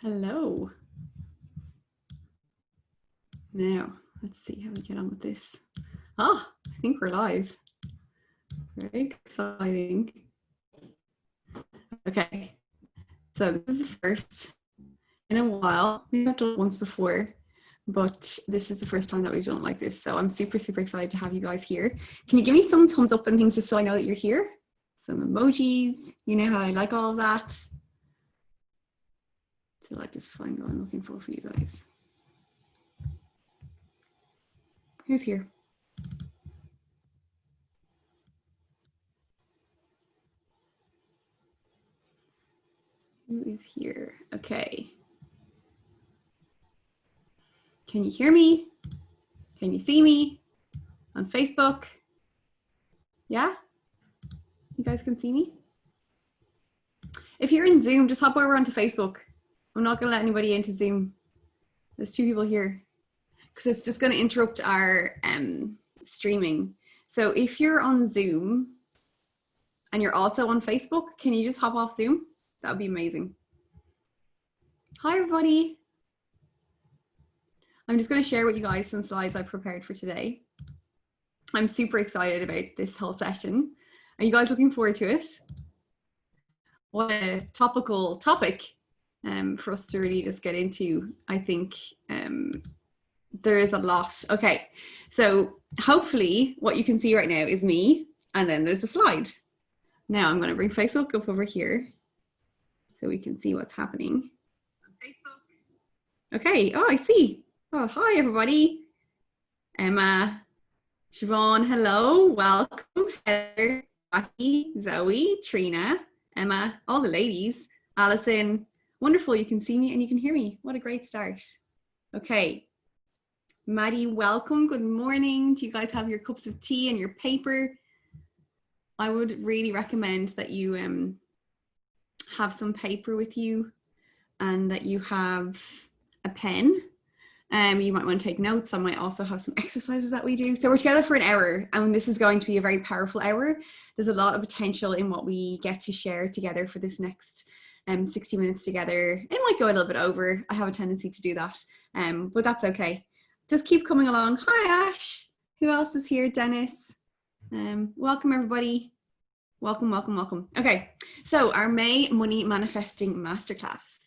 Hello. Now, let's see how we get on with this. I think we're live. Very exciting. Okay, so this is the first in a while. We've done it once before, but this is the first time that we've done it like this. So I'm super, super excited to have you guys here. Can you give me some thumbs up and things just so I know that you're here? Some emojis, you know how I like all of that. So I just find what I'm looking for you guys. Who's here? Who is here? Okay. Can you hear me? Can you see me on Facebook? Yeah? You guys can see me? If you're in Zoom, just hop over onto Facebook. I'm not gonna let anybody into Zoom. There's 2 people here because it's just gonna interrupt our streaming. So if you're on Zoom and you're also on Facebook, can you just hop off Zoom? That would be amazing. Hi, everybody. I'm just gonna share with you guys some slides I prepared for today. I'm super excited about this whole session. Are you guys looking forward to it? What a topical topic for us to really just get into. I think there is a lot. Okay, so hopefully what you can see right now is me, and then there's a slide. Now I'm going to bring Facebook up over here so we can see what's happening on Facebook. Okay, oh, I see. Oh, hi everybody. Emma, Siobhan, hello, welcome. Heather, Jackie, Zoe, Trina, Emma, all the ladies. Alison, wonderful, you can see me and you can hear me. What a great start. Okay, Maddie, welcome, good morning. Do you guys have your cups of tea and your paper? I would really recommend that you have some paper with you and that you have a pen. You might want to take notes. I might also have some exercises that we do. So we're together for an hour, and this is going to be a very powerful hour. There's a lot of potential in what we get to share together for this next 60 minutes together. It might go a little bit over. I have a tendency to do that, but that's okay. Just keep coming along. Hi, Ash. Who else is here? Dennis. Welcome, everybody. Welcome, welcome, welcome. Okay, so our May Money Manifesting Masterclass.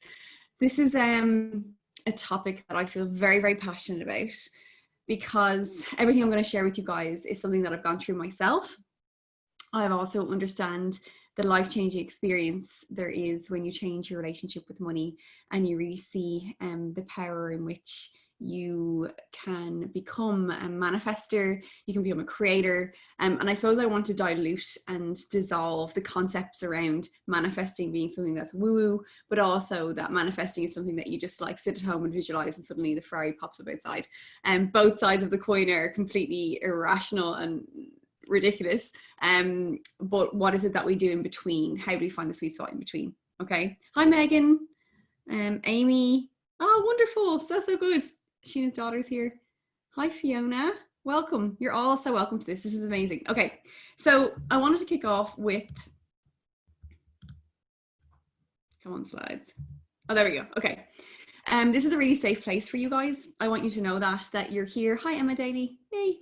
This is a topic that I feel very, very passionate about because everything I'm going to share with you guys is something that I've gone through myself. I also understand the life-changing experience there is when you change your relationship with money and you really see the power in which you can become a manifester, you can become a creator. And I suppose I want to dilute and dissolve the concepts around manifesting being something that's woo-woo, but also that manifesting is something that you just like sit at home and visualize and suddenly the Ferrari pops up outside. And both sides of the coin are completely irrational and ridiculous. But what is it that we do in between? How do we find the sweet spot in between? Okay. Hi, Megan. Amy. Oh, wonderful. So good. Sheena's daughter's here. Hi, Fiona. Welcome. You're all so welcome to this. This is amazing. Okay, so I wanted to kick off with, come on, slides. Oh, there we go. Okay. This is a really safe place for you guys. I want you to know that you're here. Hi, Emma Daly. Yay.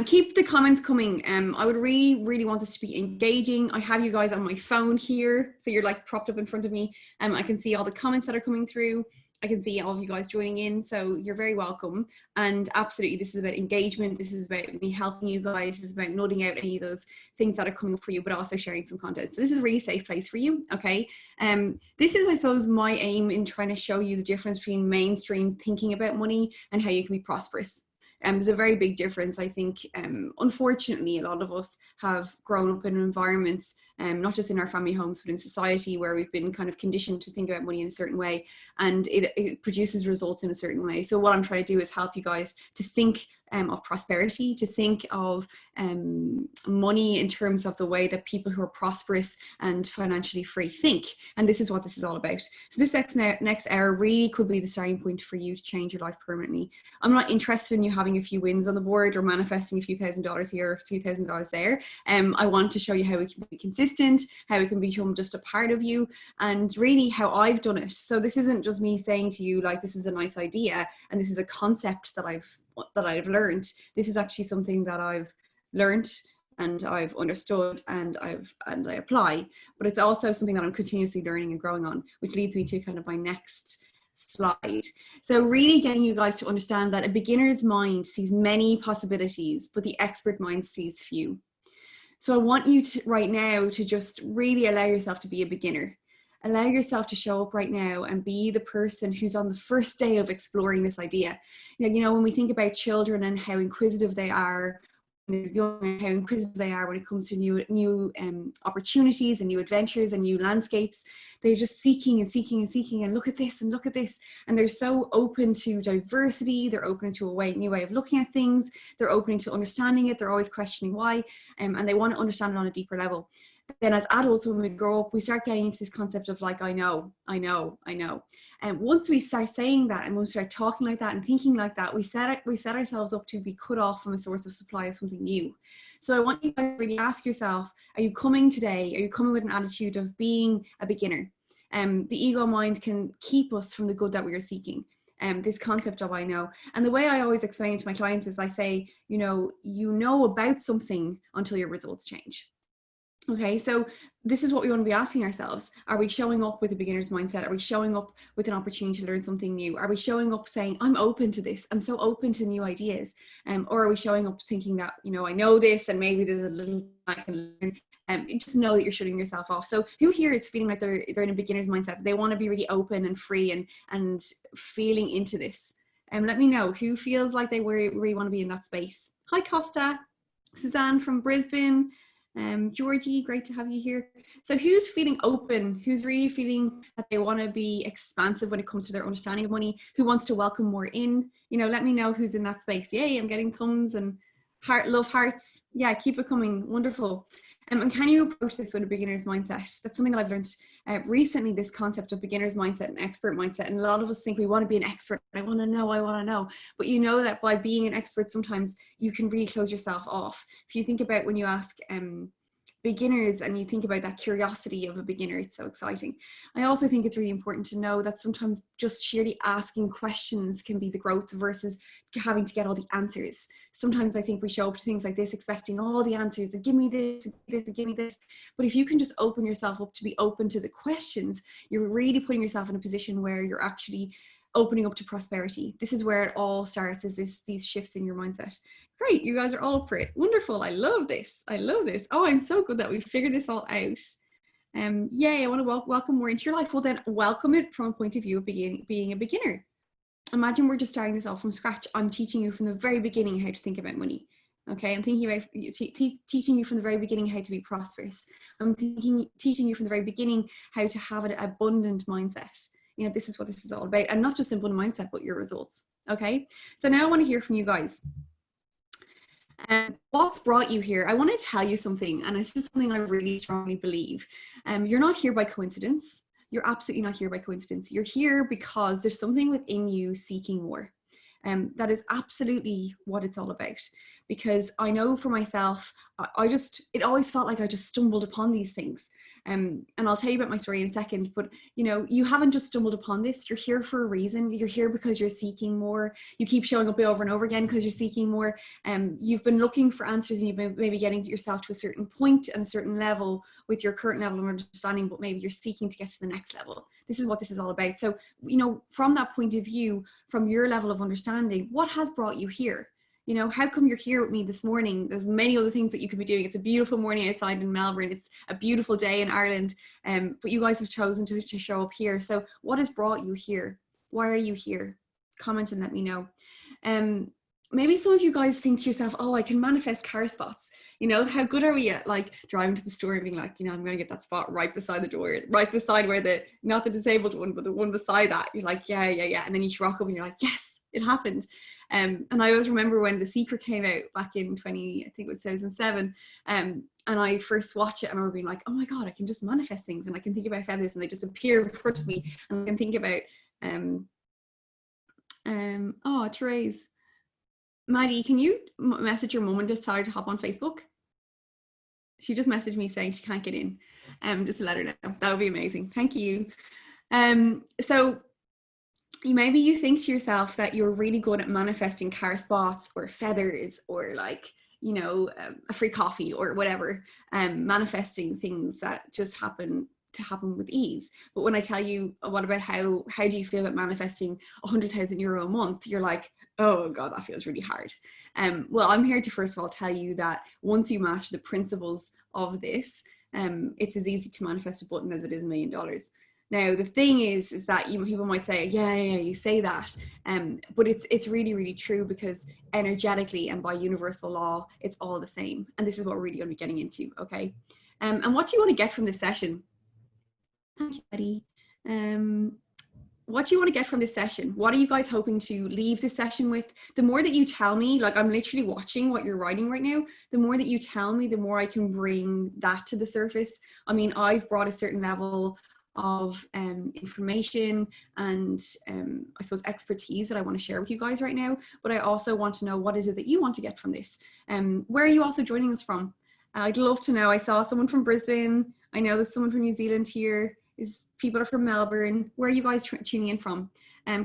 Keep the comments coming. I would really want this to be engaging. I have you guys on my phone here, so you're like propped up in front of me. I can see all the comments that are coming through. I can see all of you guys joining in, so you're very welcome. And absolutely, this is about engagement. This is about me helping you guys. This is about noting out any of those things that are coming up for you, but also sharing some content. So this is a really safe place for you, okay? This is, I suppose, my aim in trying to show you the difference between mainstream thinking about money and how you can be prosperous. There's a very big difference. I think, unfortunately, a lot of us have grown up in environments, not just in our family homes, but in society, where we've been kind of conditioned to think about money in a certain way, and it produces results in a certain way. So what I'm trying to do is help you guys to think of prosperity, to think of money in terms of the way that people who are prosperous and financially free think. And this is what this is all about. So this next hour really could be the starting point for you to change your life permanently. I'm not interested in you having a few wins on the board or manifesting a few $1,000s here or a few $1,000s there. I want to show you how we can be consistent, how we can become just a part of you, and really how I've done it. So this isn't just me saying to you, like, this is a nice idea and this is a concept that I've learned. This is actually something that I've learned and I've understood and I apply, but it's also something that I'm continuously learning and growing on, which leads me to kind of my next slide. So really getting you guys to understand that a beginner's mind sees many possibilities, but the expert mind sees few. So I want you to right now to just really allow yourself to be a beginner. Allow yourself to show up right now and be the person who's on the first day of exploring this idea. You know, when we think about children and how inquisitive they are, when they're young, and how inquisitive they are when it comes to new opportunities and new adventures and new landscapes, they're just seeking and look at this and look at this. And they're so open to diversity. They're open to a new way of looking at things. They're open to understanding it. They're always questioning why, and they want to understand it on a deeper level. Then as adults, when we grow up, we start getting into this concept of like, I know. And once we start saying that and we start talking like that and thinking like that, we set ourselves up to be cut off from a source of supply of something new. So I want you to really ask yourself, are you coming today? Are you coming with an attitude of being a beginner? The ego mind can keep us from the good that we are seeking. This concept of I know. And the way I always explain it to my clients is I say, you know about something until your results change. Okay, so this is what we want to be asking ourselves. Are we showing up with a beginner's mindset? Are we showing up with an opportunity to learn something new? Are we showing up saying, I'm open to this. I'm so open to new ideas. Or are we showing up thinking that, I know this and maybe there's a little I can learn. Just know that you're shutting yourself off. So who here is feeling like they're in a beginner's mindset? They want to be really open and free and feeling into this. Let me know who feels like they really want to be in that space. Hi, Costa. Suzanne from Brisbane. Georgie, great to have you here. So who's feeling open? Who's really feeling that they want to be expansive when it comes to their understanding of money? Who wants to welcome more in? Let me know who's in that space. Yay, I'm getting thumbs and love hearts. Yeah, keep it coming. Wonderful. And can you approach this with a beginner's mindset? That's something that I've learned recently, this concept of beginner's mindset and expert mindset. And a lot of us think we want to be an expert. I want to know. But you know that by being an expert, sometimes you can really close yourself off. If you think about when you ask beginners and you think about that curiosity of a beginner, it's so exciting. I also think it's really important to know that sometimes just sheerly asking questions can be the growth versus having to get all the answers. Sometimes I think we show up to things like this expecting all the answers and give me this, give me this. But if you can just open yourself up to be open to the questions, you're really putting yourself in a position where you're actually opening up to prosperity. This is where it all starts, is these shifts in your mindset. Great, you guys are all up for it. Wonderful, I love this. Oh, I'm so good that we figured this all out. Yay, I want to welcome more into your life. Well, then welcome it from a point of view of being a beginner. Imagine we're just starting this off from scratch. I'm teaching you from the very beginning how to think about money. Okay, I'm thinking about teaching you from the very beginning how to be prosperous. I'm teaching you from the very beginning how to have an abundant mindset. This is what this is all about, and not just abundant mindset, but your results. Okay, so now I want to hear from you guys. What's brought you here? I want to tell you something, and this is something I really strongly believe. You're not here by coincidence. you're absolutely not here by coincidence. You're here because there's something within you seeking more. That is absolutely what it's all about. Because I know for myself, it always felt like I just stumbled upon these things. And I'll tell you about my story in a second, but you know, you haven't just stumbled upon this. You're here for a reason. You're here because you're seeking more. You keep showing up over and over again because you're seeking more. You've been looking for answers, and you've been maybe getting yourself to a certain point and a certain level with your current level of understanding, but maybe you're seeking to get to the next level. This is what this is all about. So, you know, from that point of view, from your level of understanding, what has brought you here? You know, how come you're here with me this morning? There's many other things that you could be doing. It's a beautiful morning outside in Melbourne. It's a beautiful day in Ireland. But you guys have chosen to show up here. So what has brought you here? Why are you here? Comment and let me know. Maybe some of you guys think to yourself, oh, I can manifest car spots. You know, how good are we at like driving to the store and being like, you know, I'm going to get that spot right beside the door, right beside where not the disabled one, but the one beside that. You're like, yeah. And then you rock up and you're like, yes, it happened. And I always remember when The Secret came out back in 2007. And I first watched it, I remember being like, oh my God, I can just manifest things and I can think about feathers and they just appear in front of me. And I can think about, oh, Therese. Maddie, can you message your mum and just tell her to hop on Facebook? She just messaged me saying she can't get in. Just to let her know. That would be amazing. Thank you. So maybe you think to yourself that you're really good at manifesting car spots or feathers or like, you know, a free coffee or whatever, manifesting things that just happen with ease. But when I tell you, what about how do you feel about manifesting €100,000 a month? You're like, oh God, that feels really hard. Well, I'm here to first of all tell you that once you master the principles of this, it's as easy to manifest a button as it is $1 million. Now, the thing is that people might say, yeah, you say that. But it's really, really true, because energetically and by universal law, it's all the same. And this is what we're really going to be getting into, okay? And what do you want to get from this session? Thank you, Betty. What do you want to get from this session? What are you guys hoping to leave this session with? The more that you tell me, like I'm literally watching what you're writing right now, the more that you tell me, the more I can bring that to the surface. I mean, I've brought a certain level of information and I suppose expertise that I want to share with you guys right now, but I also want to know, what is it that you want to get from this? Where are you also joining us from? I'd love to know. I saw someone from Brisbane. I know there's someone from New Zealand here. People are from Melbourne. Where are you guys tuning in from?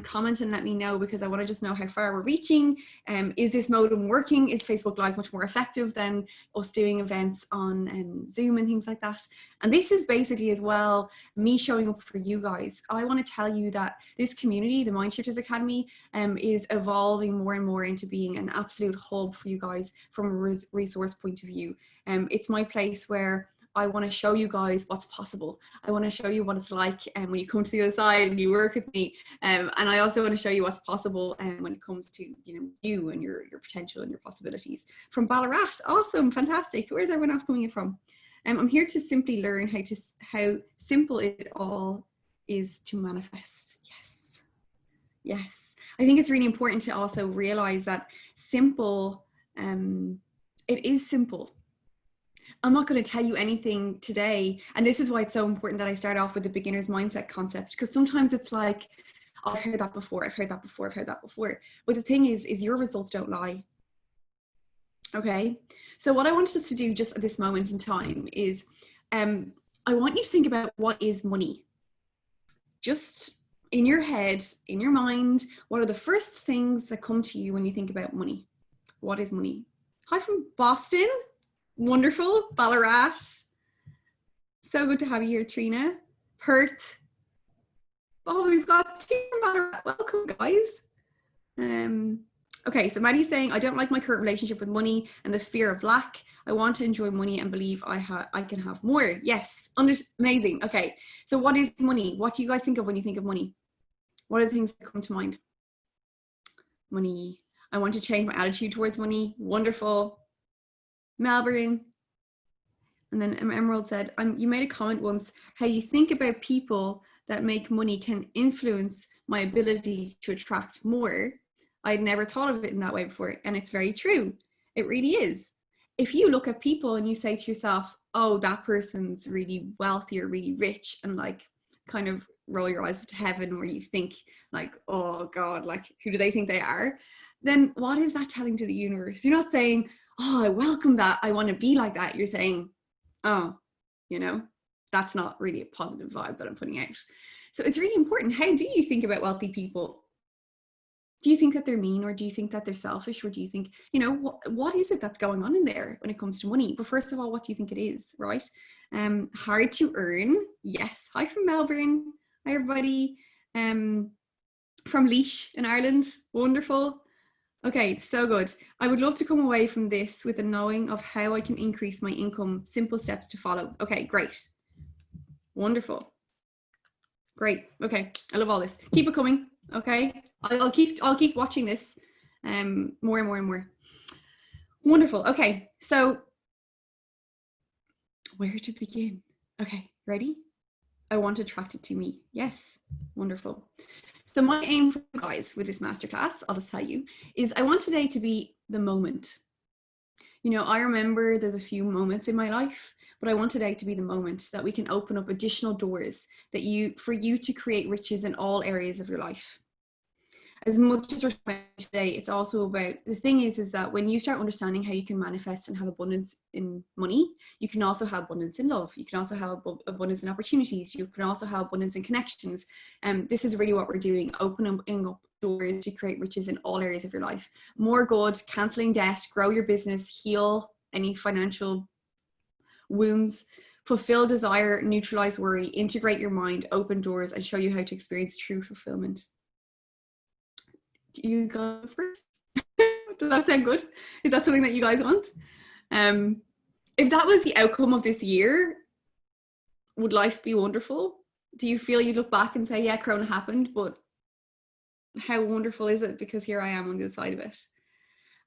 Comment and let me know, because I want to just know how far we're reaching. Is this modem working? Is Facebook Live much more effective than us doing events on Zoom and things like that? And this is basically as well me showing up for you guys. I want to tell you that this community, the Mindshifters Academy, is evolving more and more into being an absolute hub for you guys from a resource point of view. It's my place where I want to show you guys what's possible. I want to show you what it's like when you come to the other side and you work with me. And I also want to show you what's possible when it comes to you and your potential and your possibilities. From Ballarat, awesome, fantastic. Where's everyone else coming in from? I'm here to simply learn how simple it all is to manifest. Yes. I think it's really important to also realize that simple, it is simple. I'm not going to tell you anything today. And this is why it's so important that I start off with the beginner's mindset concept, because sometimes it's like, oh, I've heard that before. But the thing is your results don't lie. Okay. So what I wanted us to do just at this moment in time is, I want you to think about, what is money? Just in your head, in your mind, what are the first things that come to you when you think about money? What is money? Hi from Boston. Wonderful. Ballarat. So good to have you here, Trina. Perth. Oh, we've got two from Ballarat. Welcome, guys. Okay, so Maddie's saying, I don't like my current relationship with money and the fear of lack. I want to enjoy money and believe I can have more. Yes, amazing. Okay, so what is money? What do you guys think of when you think of money? What are the things that come to mind? Money. I want to change my attitude towards money. Wonderful. Melbourne. And then Emerald said, you made a comment once, how you think about people that make money can influence my ability to attract more. I'd never thought of it in that way before. And it's very true. It really is. If you look at people and you say to yourself, oh, that person's really wealthy or really rich, and like kind of roll your eyes up to heaven, where you think like, oh God, like who do they think they are? Then what is that telling to the universe? You're not saying, oh, I welcome that, I want to be like that. You're saying, oh, you know, that's not really a positive vibe that I'm putting out. So it's really important. How do you think about wealthy people? Do you think that they're mean, or do you think that they're selfish, or do you think, you know, what is it that's going on in there when it comes to money? But first of all, what do you think it is, right? Hard to earn. Yes. Hi from Melbourne. Hi everybody. From Laois in Ireland. Wonderful. Okay, so good. I would love to come away from this with a knowing of how I can increase my income. Simple steps to follow. Okay, great. Wonderful. Great. Okay, I love all this. Keep it coming. Okay, I'll keep watching this more and more and more. Wonderful. Okay, so where to begin? Okay, ready? I want to attract it to me. Yes. Wonderful. So my aim for you guys with this masterclass, I'll just tell you, is I want today to be the moment. You know, I remember there's a few moments in my life, but I want today to be the moment that we can open up additional doors for you to create riches in all areas of your life. As much as we're talking today, it's also about, the thing is that when you start understanding how you can manifest and have abundance in money, you can also have abundance in love. You can also have abundance in opportunities. You can also have abundance in connections. This is really what we're doing, opening up doors to create riches in all areas of your life. More good, cancelling debt, grow your business, heal any financial wounds, fulfill desire, neutralize worry, integrate your mind, open doors, and show you how to experience true fulfillment. You go first. Does that sound good? Is that something that you guys want? If that was the outcome of this year, would life be wonderful? Do you feel you look back and say, yeah, Corona happened, but how wonderful is it? Because here I am on the other side of it.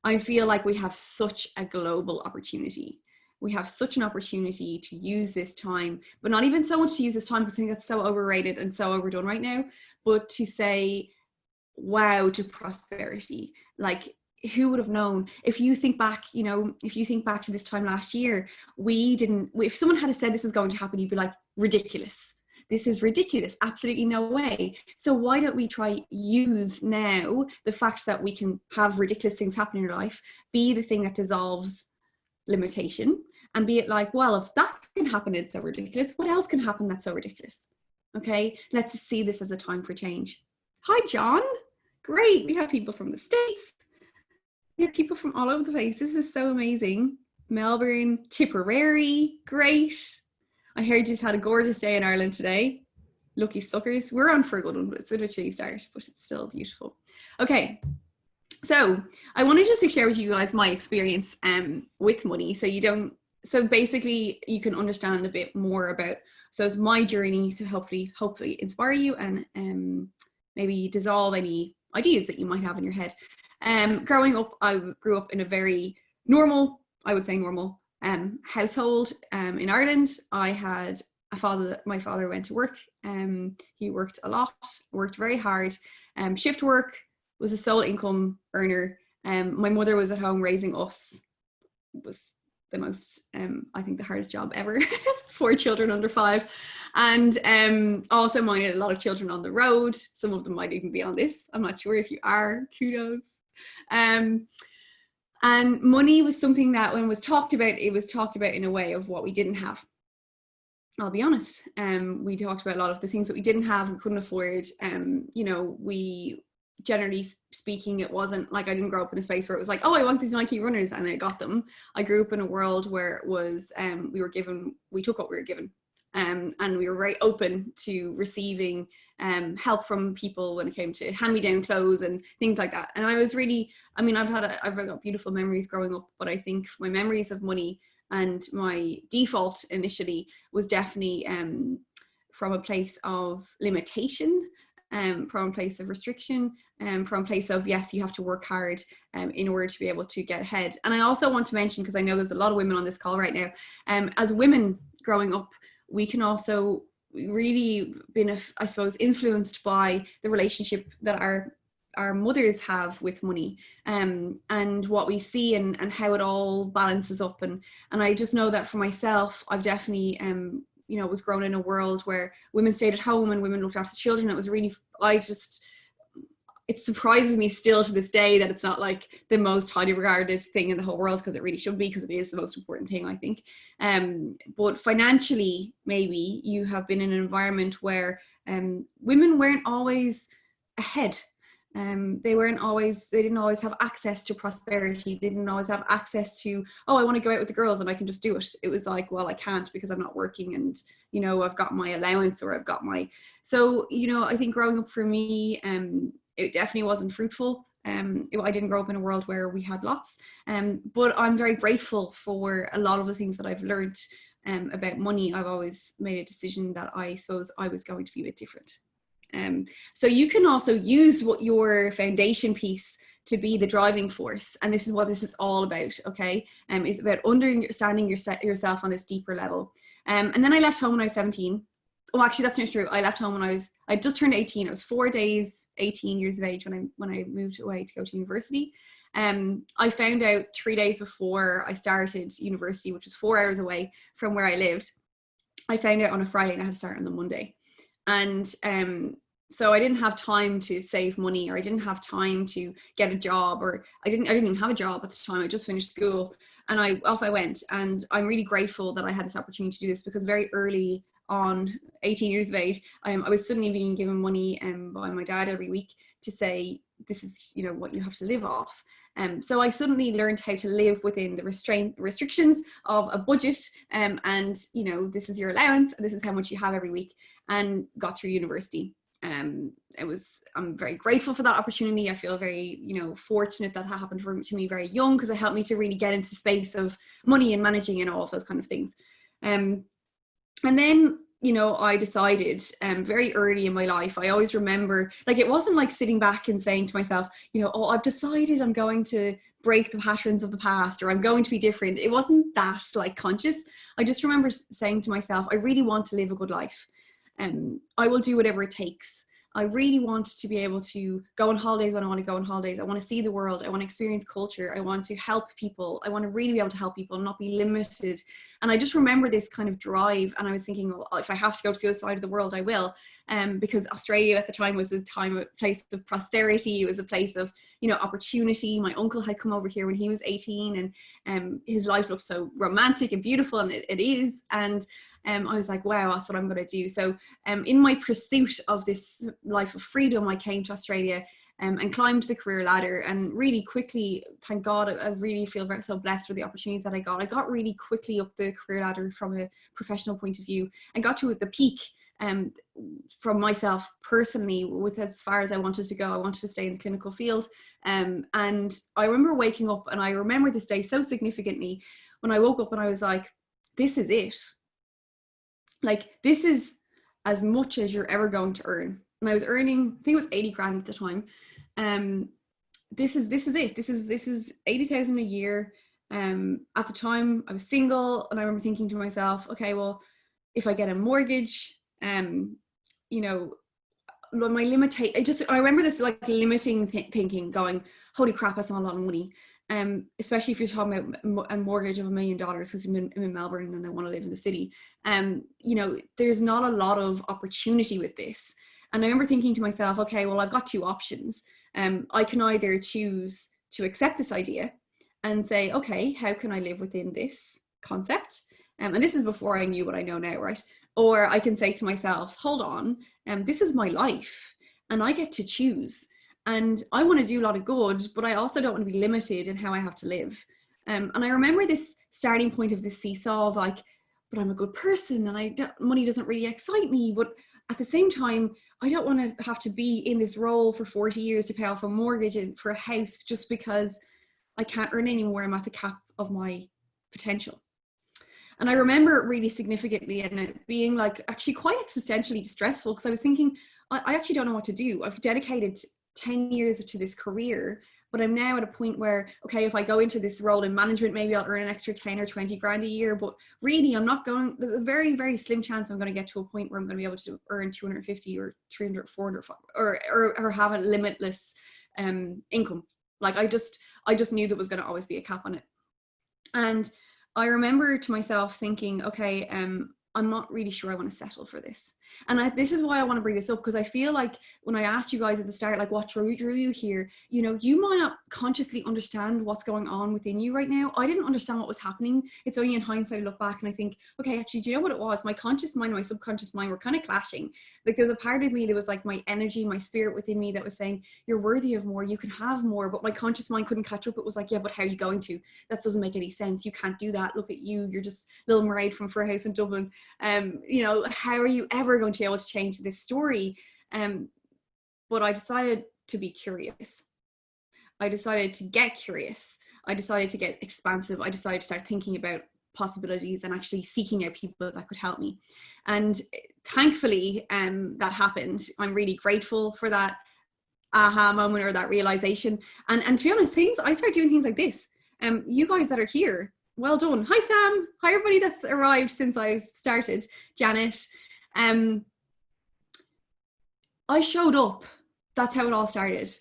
I feel like we have such a global opportunity. We have such an opportunity to use this time, but not even so much to use this time, because I think that's so overrated and so overdone right now, but to say, wow to prosperity. Like, who would have known? If you think back, you know, if you think back to this time last year, if someone had said this is going to happen, you'd be like, ridiculous. This is ridiculous. Absolutely no way. So why don't we try use now the fact that we can have ridiculous things happen in your life, be the thing that dissolves limitation, and be it like, well, if that can happen, it's so ridiculous. What else can happen that's so ridiculous? Okay, let's see this as a time for change. Hi, John. Great. We have people from the States. We have people from all over the place. This is so amazing. Melbourne, Tipperary. Great. I heard you just had a gorgeous day in Ireland today. Lucky suckers. We're on for a good one, but it's a little chilly start, but it's still beautiful. Okay. So I wanted just to share with you guys my experience with money. So basically you can understand a bit more about, so it's my journey to hopefully inspire you and maybe dissolve any ideas that you might have in your head. Growing up, I grew up in a very normal, I would say normal, household in Ireland. I had a father, my father went to work. He worked a lot, worked very hard. Shift work, was a sole income earner. My mother was at home raising us. It was the most, I think the hardest job ever. 4 children under 5. And also minded a lot of children on the road. Some of them might even be on this. I'm not sure if you are, kudos. And money was something that when it was talked about in a way of what we didn't have. I'll be honest. We talked about a lot of the things that we didn't have, we couldn't afford. You know, we, generally speaking, it wasn't like, I didn't grow up in a space where it was like, oh, I want these Nike runners, and I got them. I grew up in a world where it was, we took what we were given. And we were very open to receiving help from people when it came to hand-me-down clothes and things like that. And I was really, I mean, I've got beautiful memories growing up, but I think my memories of money and my default initially was definitely from a place of limitation, from a place of restriction, from a place of, yes, you have to work hard in order to be able to get ahead. And I also want to mention, because I know there's a lot of women on this call right now, as women growing up, we can also really been, I suppose, influenced by the relationship that our mothers have with money, and what we see and how it all balances up. And I just know that for myself, I've definitely, you know, was grown in a world where women stayed at home and women looked after the children. It was really, it surprises me still to this day that it's not like the most highly regarded thing in the whole world, because it really should be, because it is the most important thing, I think. But financially, maybe you have been in an environment where women weren't always ahead. They didn't always have access to prosperity. They didn't always have access to, oh, I want to go out with the girls and I can just do it. It was like, well, I can't because I'm not working, and, you know, I've got my allowance, or I've got my, so, you know, I think growing up for me, it definitely wasn't fruitful. I didn't grow up in a world where we had lots, but I'm very grateful for a lot of the things that I've learned about money. I've always made a decision that I suppose I was going to be a bit different. So you can also use what your foundation piece to be the driving force, and this is what this is all about. Okay, is about understanding yourself on this deeper level. And then I left home when I was 17. Oh, actually, that's not true. I left home when I just turned 18. I was 4 days, 18 years of age when I moved away to go to university. I found out 3 days before I started university, which was 4 hours away from where I lived. I found out on a Friday and I had to start on the Monday. And so I didn't have time to save money, or I didn't have time to get a job, or I didn't even have a job at the time. I just finished school, and off I went. And I'm really grateful that I had this opportunity to do this, because very early on, 18 years of age, I was suddenly being given money by my dad every week to say, this is, you know, what you have to live off. So I suddenly learned how to live within the restrictions of a budget, and, you know, this is your allowance, and this is how much you have every week, and got through university. I'm very grateful for that opportunity. I feel very, you know, fortunate that happened to me very young, because it helped me to really get into the space of money and managing and all of those kind of things. And then, you know, I decided very early in my life, I always remember, like, it wasn't like sitting back and saying to myself, you know, oh, I've decided I'm going to break the patterns of the past, or I'm going to be different. It wasn't that like conscious. I just remember saying to myself, I really want to live a good life. I will do whatever it takes. I really want to be able to go on holidays when I want to go on holidays. I want to see the world. I want to experience culture. I want to help people. I want to really be able to help people and not be limited. And I just remember this kind of drive. And I was thinking, well, if I have to go to the other side of the world, I will. Because Australia at the time was a place of prosperity. It was a place of, you know, opportunity. My uncle had come over here when he was 18, and his life looked so romantic and beautiful, and it is. And I was like, wow, that's what I'm going to do. So in my pursuit of this life of freedom, I came to Australia and climbed the career ladder, and really quickly, thank God, I really feel so blessed with the opportunities that I got. I got really quickly up the career ladder from a professional point of view, and got to the peak from myself personally, with as far as I wanted to go. I wanted to stay in the clinical field. And I remember waking up, and I remember this day so significantly, when I woke up and I was like, this is it. Like, this is as much as you're ever going to earn. And I was earning, I think it was 80 grand at the time. This is it. This is 80,000 a year. At the time I was single, and I remember thinking to myself, okay, well, if I get a mortgage, you know, my I remember this like limiting thinking, going, holy crap, that's not a lot of money. Especially if you're talking about a mortgage of $1 million, because I'm in Melbourne and I want to live in the city. You know, there's not a lot of opportunity with this. And I remember thinking to myself, okay, well, I've got two options. I can either choose to accept this idea and say, okay, how can I live within this concept? And this is before I knew what I know now, right? Or I can say to myself, hold on, this is my life and I get to choose. And I want to do a lot of good, but I also don't want to be limited in how I have to live. And I remember this starting point of this seesaw of like, but I'm a good person, and money doesn't really excite me. But at the same time, I don't want to have to be in this role for 40 years to pay off a mortgage and for a house just because I can't earn anymore. I'm at the cap of my potential. And I remember it really significantly, and it being like actually quite existentially distressful, because I was thinking, I actually don't know what to do. I've dedicated 10 years to this career, but I'm now at a point where, okay, if I go into this role in management, maybe I'll earn an extra 10 or 20 grand a year, but really there's a very, very slim chance I'm going to get to a point where I'm going to be able to earn 250 or 300, 400, or have a limitless income. Like I just knew there was going to always be a cap on it. And I remember to myself thinking, okay, I'm not really sure I want to settle for this. And this is why I want to bring this up, because I feel like when I asked you guys at the start, like what drew you here, you know, you might not consciously understand what's going on within you right now. I didn't understand what was happening. It's only in hindsight I look back and I think, okay, actually, do you know what it was? My conscious mind and my subconscious mind were kind of clashing. Like there was a part of me that was like my energy, my spirit within me that was saying, you're worthy of more, you can have more. But my conscious mind couldn't catch up. It was like, yeah, but how are you going to? That doesn't make any sense. You can't do that. Look at you. You're just Little Mermaid from Fur House in Dublin. You know, how are you ever going to be able to change this story? But I decided to be curious. I decided to get curious. I decided to get expansive. I decided to start thinking about possibilities and actually seeking out people that could help me. And thankfully, that happened. I'm really grateful for that aha moment or that realization. And to be honest, I started doing things like this. You guys that are here, well done. Hi, Sam. Hi, everybody that's arrived since I've started. Janet. I showed up. That's how it all started.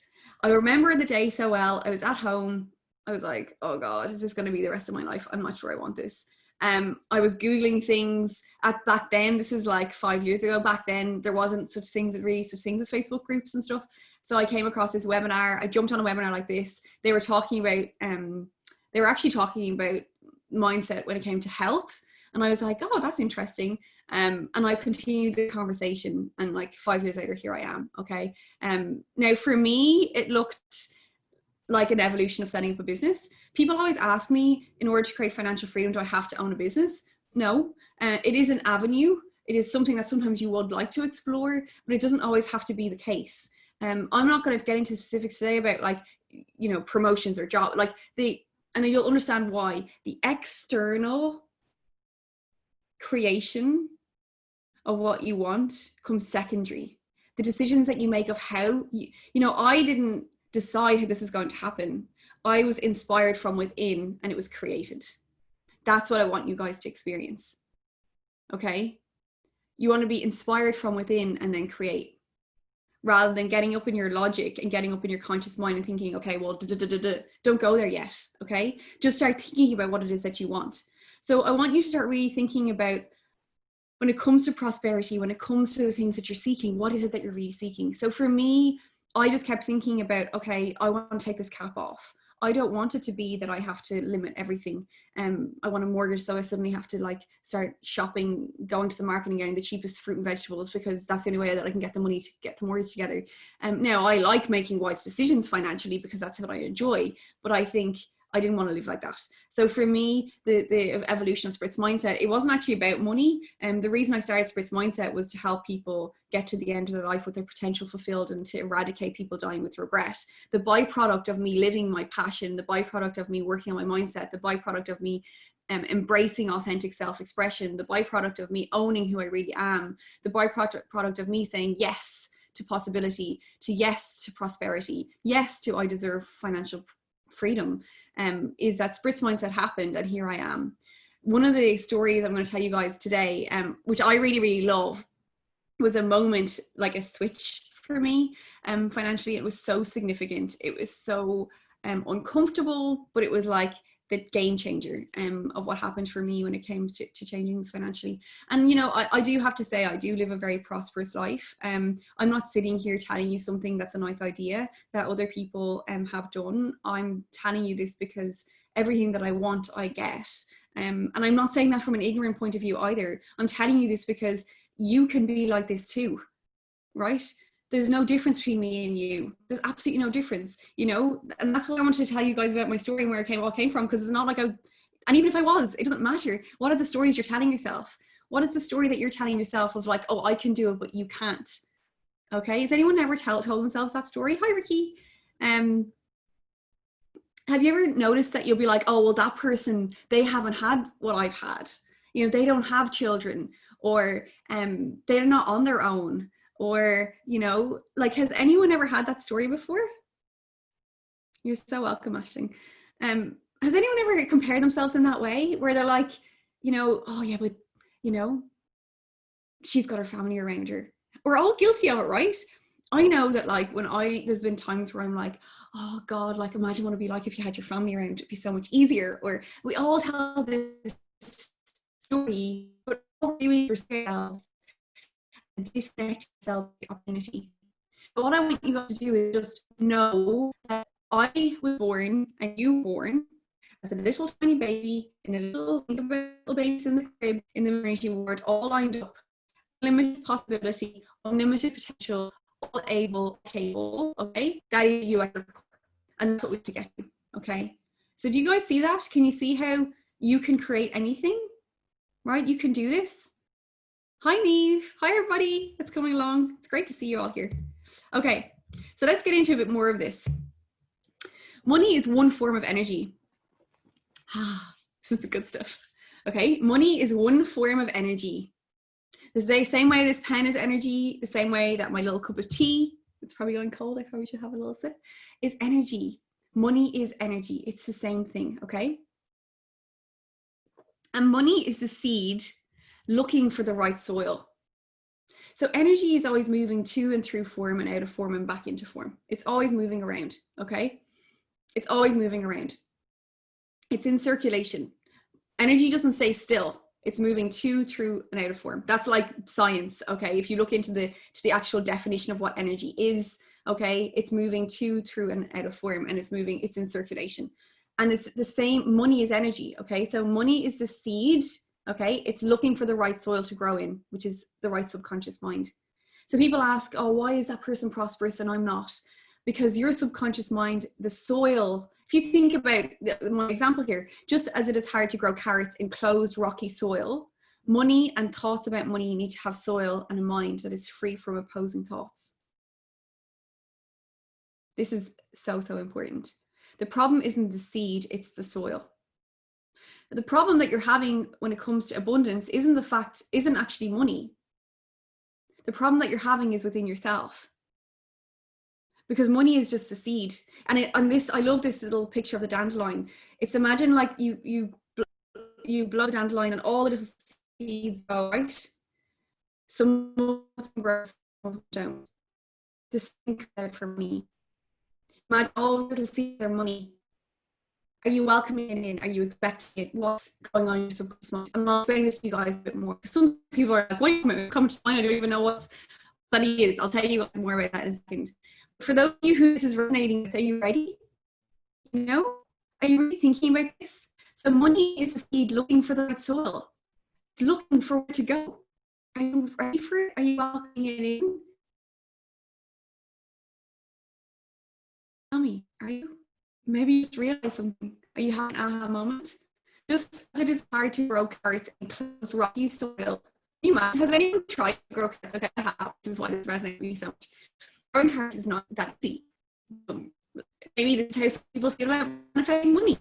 I remember the day so well. I was at home. I was like, oh God, is this going to be the rest of my life? I'm not sure I want this. I was Googling things back then. This is like 5 years ago. Back then, there wasn't such things as Facebook groups and stuff. So I came across this webinar. I jumped on a webinar like this. They were actually talking about mindset when it came to health. And I was like, oh, that's interesting. And I continued the conversation, and like 5 years later, here I am. Okay. Now for me, it looked like an evolution of setting up a business. People always ask me, in order to create financial freedom, do I have to own a business? No, it is an avenue. It is something that sometimes you would like to explore, but it doesn't always have to be the case. I'm not going to get into specifics today about like, you know, promotions or job, like and you'll understand why the external creation of what you want comes secondary. The decisions that you make of how I didn't decide how this was going to happen. I was inspired from within and it was created. That's what I want you guys to experience. Okay? You want to be inspired from within and then create, rather than getting up in your logic and getting up in your conscious mind and thinking, okay, well, don't go there yet. Okay? Just start thinking about what it is that you want. So I want you to start really thinking about, when it comes to prosperity, when it comes to the things that you're seeking, what is it that you're really seeking? So for me, I just kept thinking about, okay, I want to take this cap off. I don't want it to be that I have to limit everything. I want a mortgage, so I suddenly have to like start shopping, going to the market and getting the cheapest fruit and vegetables because that's the only way that I can get the money to get the mortgage together. Now I like making wise decisions financially because that's what I enjoy, but I think I didn't want to live like that. So for me, the evolution of Spritz Mindset, it wasn't actually about money. And the reason I started Spritz Mindset was to help people get to the end of their life with their potential fulfilled and to eradicate people dying with regret. The byproduct of me living my passion, the byproduct of me working on my mindset, the byproduct of me embracing authentic self-expression, the byproduct of me owning who I really am, the byproduct of me saying yes to possibility, to yes to prosperity, yes to I deserve financial freedom, is that Spritz Mindset happened, and here I am. One of the stories I'm going to tell you guys today, which I really, really love, was a moment, like a switch for me financially. It was so significant. It was so uncomfortable, but it was like the game changer of what happened for me when it came to changing things financially. And, you know, I do have to say, I do live a very prosperous life. I'm not sitting here telling you something that's a nice idea that other people have done. I'm telling you this because everything that I want, I get. And I'm not saying that from an ignorant point of view either. I'm telling you this because you can be like this too, right? There's no difference between me and you. There's absolutely no difference, you know? And that's why I wanted to tell you guys about my story and where it all came from, because it's not like I was, and even if I was, it doesn't matter. What are the stories you're telling yourself? What is the story that you're telling yourself of like, oh, I can do it, but you can't? Okay, has anyone ever told themselves that story? Hi, Ricky. Have you ever noticed that you'll be like, oh, well, that person, they haven't had what I've had. You know, they don't have children, or they're not on their own. Or, you know, like, has anyone ever had that story before? You're so welcome, Ashton. Has anyone ever compared themselves in that way where they're like, you know, oh yeah, but, you know, she's got her family around her. We're all guilty of it, right? I know that like there's been times where I'm like, oh God, like imagine what it'd be like if you had your family around, it'd be so much easier. Or we all tell this story, but we're doing for ourselves and disconnect ourselves from the opportunity. But what I want you guys to do is just know that I was born and you were born as a little tiny baby in a little babies in the crib in the maternity ward, all lined up, limited possibility, unlimited potential, all able, capable. Okay, that is you at your core, and that's what we have to get to. Okay, so do you guys see that? Can you see how you can create anything? Right, you can do this. Hi Neve, hi everybody that's coming along. It's great to see you all here. Okay, so let's get into a bit more of this. Money is one form of energy. This is the good stuff. Okay, money is one form of energy. The same way this pen is energy, the same way that my little cup of tea, it's probably going cold, I probably should have a little sip, is energy. Money is energy. It's the same thing, okay? And money is the seed looking for the right soil. So energy is always moving to and through form and out of form and back into form. It's always moving around, okay? It's always moving around. It's in circulation. Energy doesn't stay still. It's moving to, through, and out of form. That's like science, okay? If you look into the actual definition of what energy is, okay, it's moving to, through, and out of form, and it's in circulation. And it's the same, money is energy, okay? So money is the seed, okay? It's looking for the right soil to grow in, which is the right subconscious mind. So people ask, oh, why is that person prosperous and I'm not? Because your subconscious mind, the soil, if you think about my example here, just as it is hard to grow carrots in closed, rocky soil, money and thoughts about money need to have soil and a mind that is free from opposing thoughts. This is so, so important. The problem isn't the seed, it's the soil. The problem that you're having when it comes to abundance isn't actually money. The problem that you're having is within yourself. Because money is just the seed. And I love this little picture of the dandelion. It's imagine like you blow the dandelion and all the little seeds go out. Some of them grow, some of them don't. This thing for money. Imagine all those little seeds are money. Are you welcoming it in? Are you expecting it? What's going on in your subconscious mind? And I'll explain this to you guys a bit more. Some people are like, what do you come to mind? I don't even know what that is. I'll tell you more about that in a second. For those of you who this is resonating with, are you ready? You know, are you really thinking about this? So money is a seed looking for the right soil. It's looking for where to go. Are you ready for it? Are you welcoming it in? Tell me, are you? Maybe you just realize something. Are you having an aha moment? Just as it is hard to grow carrots in closed rocky soil. Has anyone tried to grow carrots? Okay, I have. This is why this resonates with me so much. Growing carrots is not that easy. Maybe this is how some people feel about manifesting money.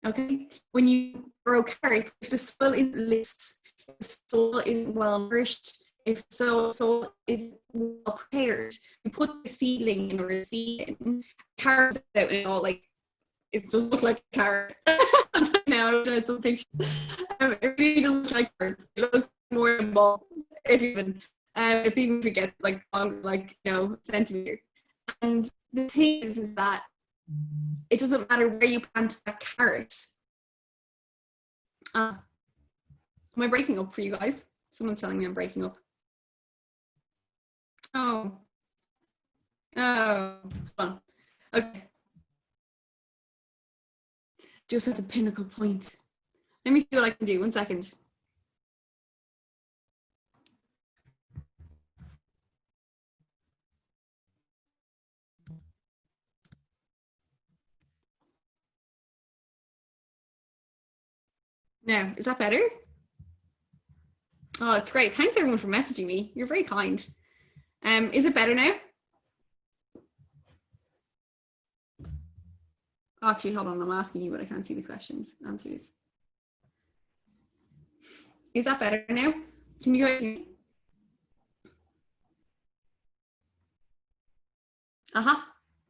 Okay, when you grow carrots, if the soil isn't loose, if the soil isn't well nourished, if the soil is well prepared, you put the seedling in or a seed in, carrots out and all like it doesn't look like a carrot. Now I've done some pictures. It really doesn't look like carrots. It looks more than a ball, if even. It's even if it gets like longer, like centimeter. And the thing is that it doesn't matter where you plant that carrot. Am I breaking up for you guys? Someone's telling me I'm breaking up. Oh, hold on. Okay. Just at the pinnacle point. Let me see what I can do. 1 second. Now, is that better? Oh, it's great. Thanks everyone for messaging me. You're very kind. Is it better now? Oh, actually, hold on. I'm asking you, but I can't see the questions, answers. Is that better now? Can you guys hear me?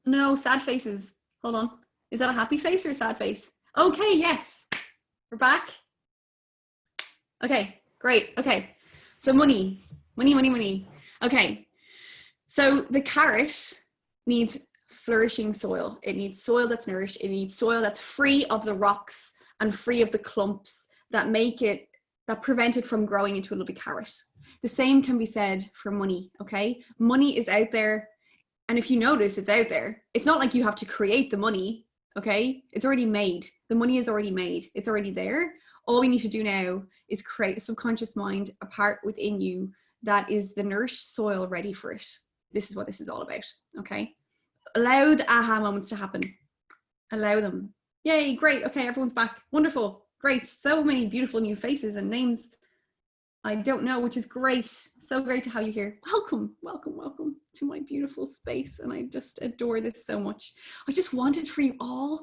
No, sad faces. Hold on. Is that a happy face or a sad face? Okay, yes. We're back. Okay, great. Okay. So money. Okay. So the carrot needs flourishing soil. It needs soil that's nourished. It needs soil that's free of the rocks and free of the clumps that make it that prevent it from growing into a lovely carrot. The same can be said for money, okay? Money is out there. And if you notice, it's out there. It's not like you have to create the money, okay? It's already made. The money is already made. It's already there. All we need to do now is create a subconscious mind, a part within you that is the nourished soil ready for it. This is what this is all about, okay? Allow the aha moments to happen. Allow them. Yay, great. Okay, everyone's back. Wonderful. Great. So many beautiful new faces and names I don't know, which is great. So great to have you here. Welcome, welcome, welcome to my beautiful space. And I just adore this so much. I just want it for you all.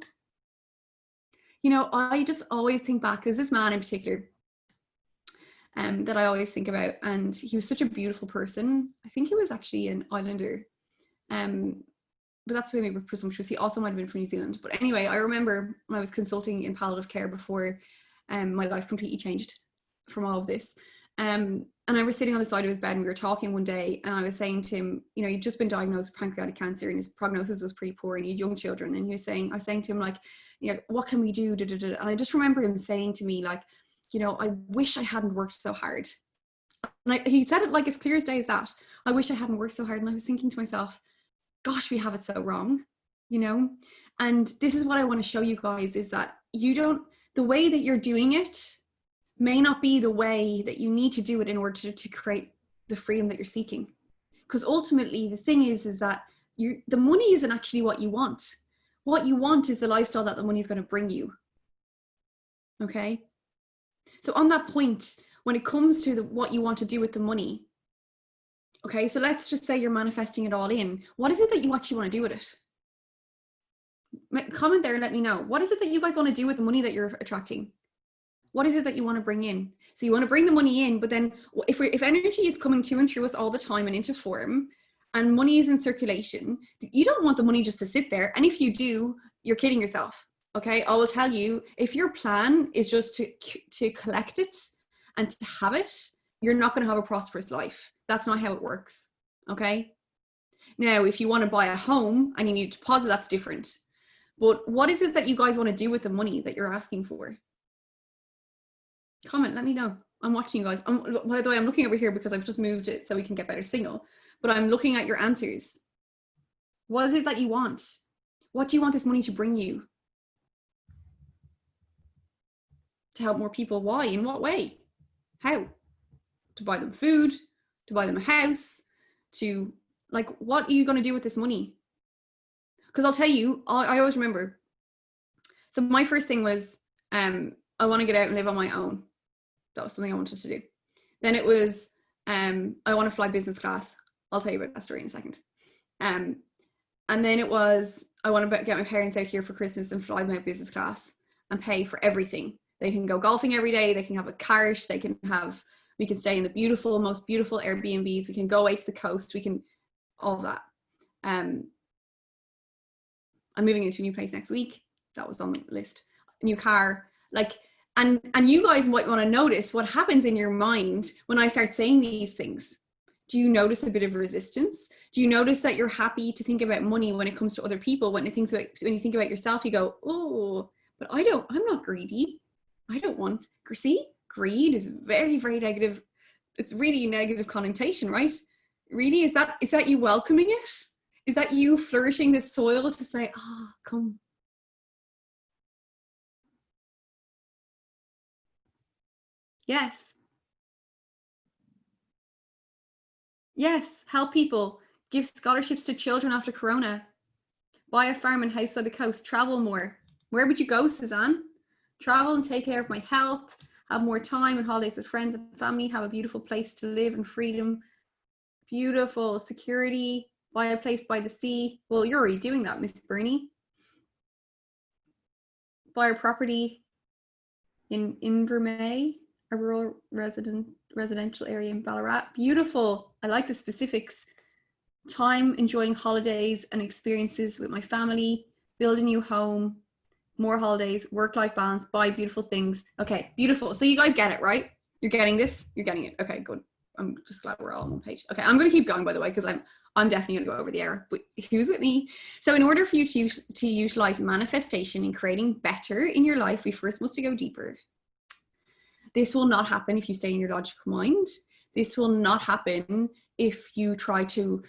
You know, I just always think back, there's this man in particular that I always think about, and he was such a beautiful person. I think he was actually an islander, but that's maybe presumptuous. He also might have been from New Zealand. But anyway, I remember when I was consulting in palliative care before my life completely changed from all of this. And I was sitting on the side of his bed and we were talking one day, and I was saying to him, you know, he'd just been diagnosed with pancreatic cancer and his prognosis was pretty poor and he had young children. And I was saying to him, like, you know, what can we do? And I just remember him saying to me, like, you know, I wish I hadn't worked so hard. And he said it like as clear as day as that. I wish I hadn't worked so hard. And I was thinking to myself, gosh, we have it so wrong, you know? And this is what I want to show you guys, is that the way that you're doing it may not be the way that you need to do it in order to create the freedom that you're seeking. Because ultimately the thing is that the money isn't actually what you want. What you want is the lifestyle that the money is going to bring you. Okay? So on that point, when it comes to what you want to do with the money, okay, so let's just say you're manifesting it all in. What is it that you actually want to do with it? Comment there and let me know. What is it that you guys want to do with the money that you're attracting? What is it that you want to bring in? So you want to bring the money in, but then if energy is coming to and through us all the time and into form, and money is in circulation, you don't want the money just to sit there. And if you do, you're kidding yourself. Okay, I will tell you, if your plan is just to collect it and to have it, you're not going to have a prosperous life. That's not how it works. Okay. Now, if you want to buy a home and you need a deposit, that's different. But what is it that you guys want to do with the money that you're asking for? Comment, let me know. I'm watching you guys. By the way, I'm looking over here because I've just moved it so we can get better signal. But I'm looking at your answers. What is it that you want? What do you want this money to bring you? To help more people? Why? In what way? How? To buy them food? To buy them a house? To, like, what are you going to do with this money? Because I'll tell you, I always remember. So my first thing was, I want to get out and live on my own. That was something I wanted to do. Then it was, I want to fly business class. I'll tell you about that story in a second. And then it was, I want to get my parents out here for Christmas and fly them out business class and pay for everything. They can go golfing every day. They can have a cart. We can stay in the most beautiful Airbnbs. We can go away to the coast. We can, all of that. I'm moving into a new place next week. That was on the list. A new car. Like, and you guys might want to notice what happens in your mind when I start saying these things. Do you notice a bit of resistance? Do you notice that you're happy to think about money when it comes to other people? When you think about yourself, you go, oh, but I'm not greedy. I don't want, see, greed is very, very negative. It's really a negative connotation, right? Really, is that you welcoming it? Is that you flourishing the soil to say, come. Yes. Yes, help people, give scholarships to children after Corona, buy a farm and house by the coast, travel more. Where would you go, Suzanne? Travel and take care of my health, have more time and holidays with friends and family, have a beautiful place to live and freedom, beautiful security, buy a place by the sea. Well, you're already doing that, Miss Bernie. Buy a property in Invermay, a rural residential area in Ballarat. Beautiful. I like the specifics. Time enjoying holidays and experiences with my family, build a new home, more holidays, work-life balance, buy beautiful things. Okay, beautiful. So you guys get it, right? You're getting this? You're getting it. Okay, good. I'm just glad we're all on one page. Okay, I'm going to keep going, by the way, because I'm definitely going to go over the hour, but who's with me? So in order for you to utilize manifestation in creating better in your life, we first must to go deeper. This will not happen if you stay in your logical mind. This will not happen if you try to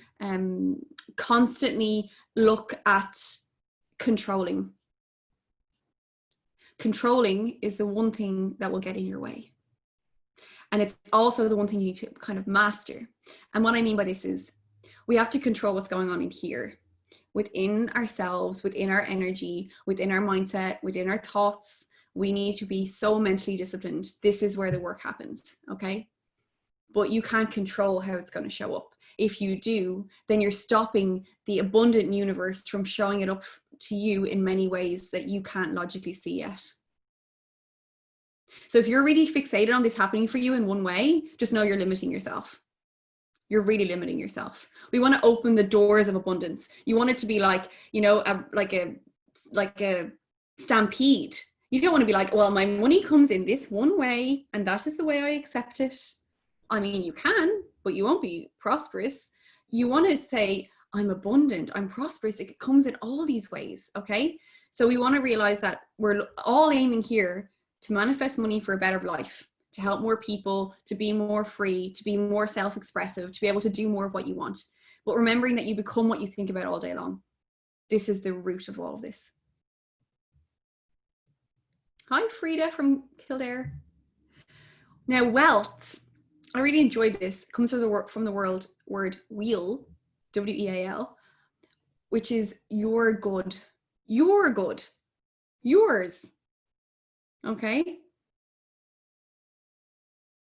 constantly look at controlling. Controlling is the one thing that will get in your way. And it's also the one thing you need to kind of master. And what I mean by this is we have to control what's going on in here, within ourselves, within our energy, within our mindset, within our thoughts. We need to be so mentally disciplined. This is where the work happens, okay? But you can't control how it's going to show up. If you do, then you're stopping the abundant universe from showing it up to you in many ways that you can't logically see yet. So if you're really fixated on this happening for you in one way, just know you're limiting yourself. You're really limiting yourself. We want to open the doors of abundance. You want it to be like, you know, like a stampede. You don't want to be like, well, my money comes in this one way and that is the way I accept it. I mean, you can, but you won't be prosperous. You want to say, I'm abundant, I'm prosperous. It comes in all these ways, okay? So we want to realize that we're all aiming here to manifest money for a better life, to help more people, to be more free, to be more self-expressive, to be able to do more of what you want. But remembering that you become what you think about all day long. This is the root of all of this. Hi, Frida from Kildare. Now, wealth. I really enjoyed this. It comes from the word wheel, W-E-A-L, which is your good. Your good. Yours. Okay?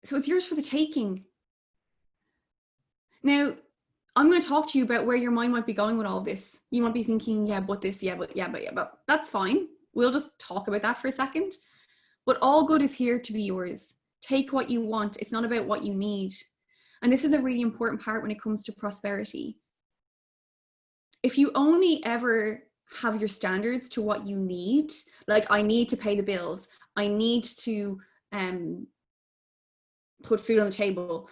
So it's yours for the taking. Now, I'm going to talk to you about where your mind might be going with all of this. You might be thinking, yeah, but this, yeah, but that's fine. We'll just talk about that for a second. But all good is here to be yours. Take what you want. It's not about what you need. And this is a really important part when it comes to prosperity. If you only ever have your standards to what you need, like I need to pay the bills, I need to put food on the table,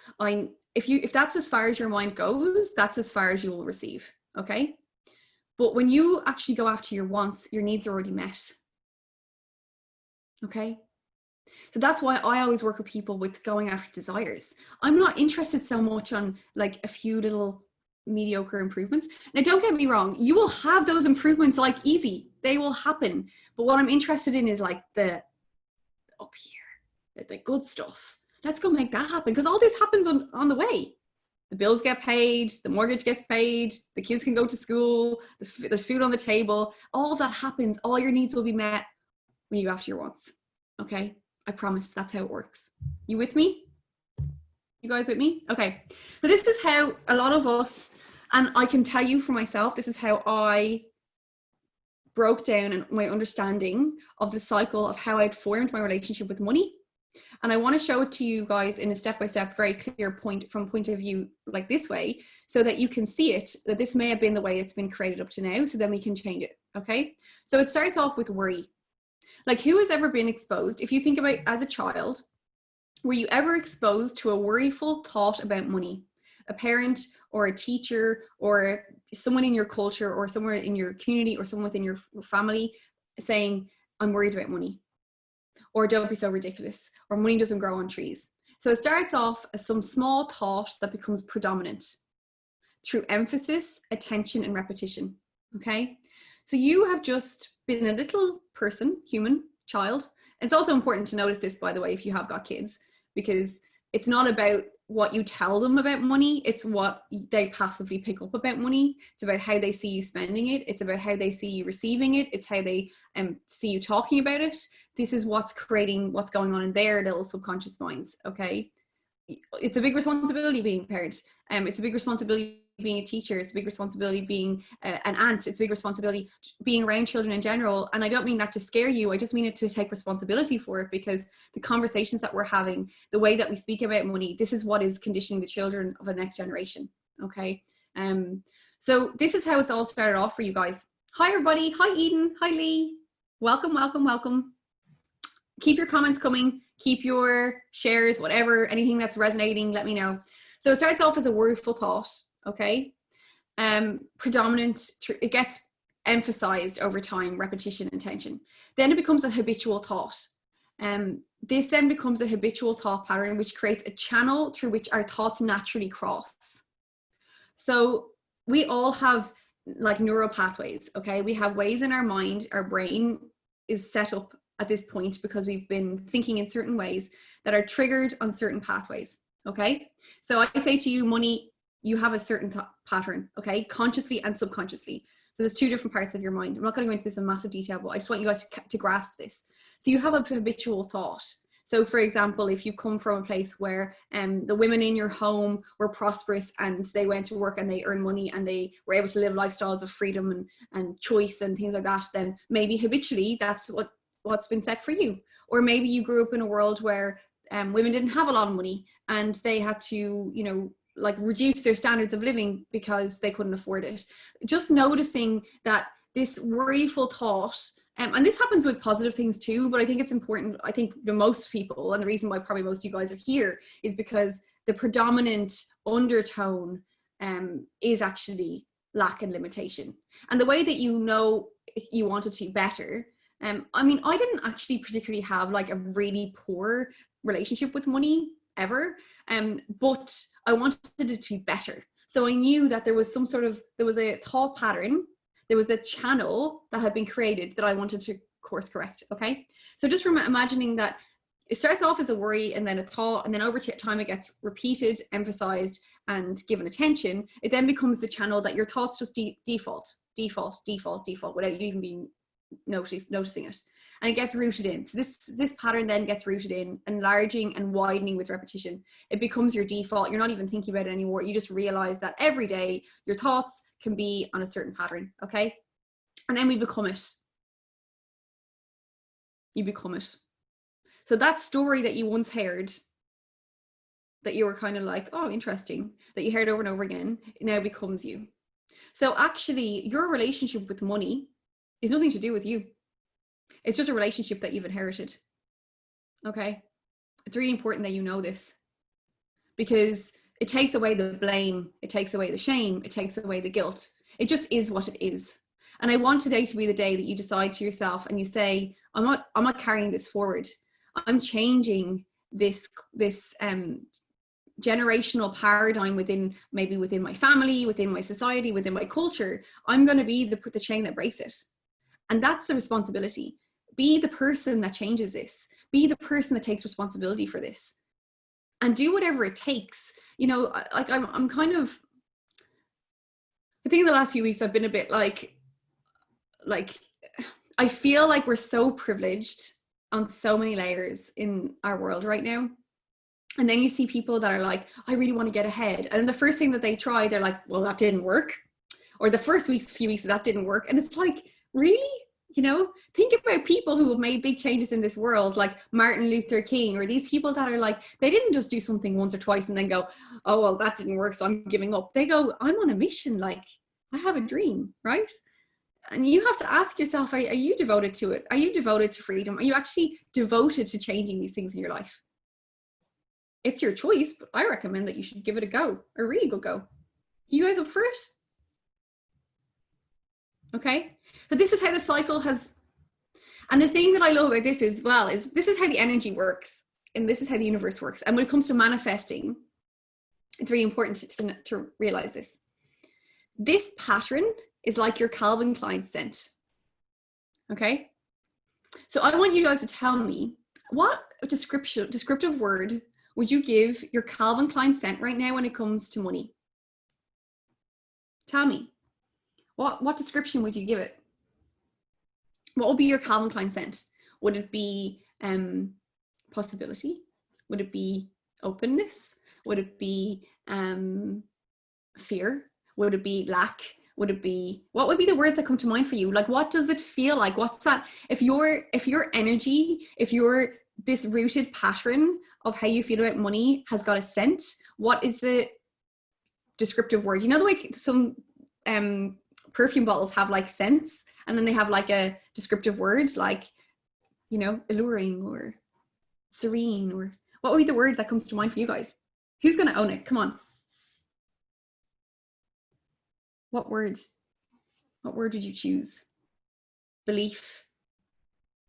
if that's as far as your mind goes, that's as far as you will receive, okay? But when you actually go after your wants, your needs are already met, okay? So that's why I always work with people with going after desires. I'm not interested so much on like a few little mediocre improvements. Now, don't get me wrong, you will have those improvements like easy. They will happen. But what I'm interested in is like the up here, the good stuff. Let's go make that happen, because all this happens on the way. The bills get paid, the mortgage gets paid, the kids can go to school, there's food on the table. All of that happens. All your needs will be met when you go after your wants. Okay? I promise that's how it works. You with me? You guys with me? Okay. So this is how a lot of us, and I can tell you for myself, this is how I broke down my understanding of the cycle of how I'd formed my relationship with money. And I want to show it to you guys in a step-by-step, very clear point of view like this way, so that you can see it, that this may have been the way it's been created up to now, so then we can change it, okay? So it starts off with worry. Like, who has ever been exposed, if you think about as a child, were you ever exposed to a worryful thought about money? A parent or a teacher or someone in your culture or somewhere in your community or someone within your family saying, I'm worried about money, or don't be so ridiculous, or money doesn't grow on trees. So it starts off as some small thought that becomes predominant through emphasis, attention, and repetition, okay? So you have just been a little person, human, child. It's also important to notice this, by the way, if you have got kids, because it's not about what you tell them about money, it's what they passively pick up about money. It's about how they see you spending it. It's about how they see you receiving it. It's how they see you talking about it. This is what's creating what's going on in their little subconscious minds, okay? It's a big responsibility being a parent. It's a big responsibility being a teacher. It's a big responsibility being an aunt. It's a big responsibility being around children in general. And I don't mean that to scare you. I just mean it to take responsibility for it, because the conversations that we're having, the way that we speak about money, this is what is conditioning the children of the next generation, okay? So this is how it's all started off for you guys. Hi, everybody. Hi, Eden. Hi, Lee. Welcome, welcome, welcome. Keep your comments coming. Keep your shares, whatever, anything that's resonating, let me know. So it starts off as a worryful thought, okay? Predominant, it gets emphasized over time, repetition, intention. Then it becomes a habitual thought. this then becomes a habitual thought pattern, which creates a channel through which our thoughts naturally cross. So we all have like neural pathways, okay? We have ways in our mind, our brain is set up at this point because we've been thinking in certain ways that are triggered on certain pathways, okay? So I say to you, money, you have a certain pattern, okay? Consciously and subconsciously. So there's two different parts of your mind. I'm not going to go into this in massive detail, but I just want you guys to grasp this. So you have a habitual thought. So for example, if you come from a place where the women in your home were prosperous and they went to work and they earned money and they were able to live lifestyles of freedom and choice and things like that, then maybe habitually that's what's been set for you. Or maybe you grew up in a world where women didn't have a lot of money and they had to, you know, like reduce their standards of living because they couldn't afford it. Just noticing that this worryful thought, and this happens with positive things too, but I think it's important. I think the most people, and the reason why probably most of you guys are here, is because the predominant undertone is actually lack and limitation. And the way that you know you wanted to be better, I mean, I didn't actually particularly have like a really poor relationship with money ever, but I wanted it to be better. So I knew that there was there was a thought pattern, there was a channel that had been created that I wanted to course correct, okay? So just imagining that it starts off as a worry and then a thought, and then over time it gets repeated, emphasized, and given attention. It then becomes the channel that your thoughts just default without you even being noticing it, and it gets rooted in. So this pattern then gets rooted in, enlarging and widening with repetition. It becomes your default. You're not even thinking about it anymore. You just realize that every day your thoughts can be on a certain pattern, okay? And then we become it. You become it. So that story that you once heard, that you were kind of like, oh, interesting, that you heard over and over again, it now becomes you. So actually, your relationship with money is nothing to do with you. It's just a relationship that you've inherited, okay? It's really important that you know this, because it takes away the blame, it takes away the shame, it takes away the guilt. It just is what it is. And I want today to be the day that you decide to yourself and you say, I'm not carrying this forward. I'm changing this generational paradigm within my family, within my society, within my culture. I'm going to be the chain that breaks it. And that's the responsibility. Be the person that changes this. Be the person that takes responsibility for this. And do whatever it takes. You know, like I'm kind of, I think in the last few weeks I've been a bit like I feel like we're so privileged on so many layers in our world right now. And then you see people that are like, I really want to get ahead. And then the first thing that they try, they're like, well, that didn't work. Or the first few weeks that didn't work. And it's like, really? You know, think about people who have made big changes in this world, like Martin Luther King, or these people that are like, they didn't just do something once or twice and then go, oh, well, that didn't work, so I'm giving up. They go, I'm on a mission. Like, I have a dream, right? And you have to ask yourself, are you devoted to it? Are you devoted to freedom? Are you actually devoted to changing these things in your life? It's your choice, but I recommend that you should give it a go, a really good go. You guys up for it? Okay. But this is how the cycle has, and the thing that I love about this is, well, is this is how the energy works, and this is how the universe works. And when it comes to manifesting, it's really important to realize this. This pattern is like your Calvin Klein scent. Okay. So I want you guys to tell me, what descriptive word would you give your Calvin Klein scent right now when it comes to money? Tell me. What description would you give it? What would be your Calvin Klein scent? Would it be possibility? Would it be openness? Would it be fear? Would it be lack? Would it be, what would be the words that come to mind for you? Like, what does it feel like? What's that? If your energy, if your this rooted pattern of how you feel about money has got a scent, what is the descriptive word? You know the way some perfume bottles have like scents, and then they have like a descriptive word, like, you know, alluring or serene, or what would be the word that comes to mind for you guys? Who's going to own it? Come on. What word? What word did you choose? Belief.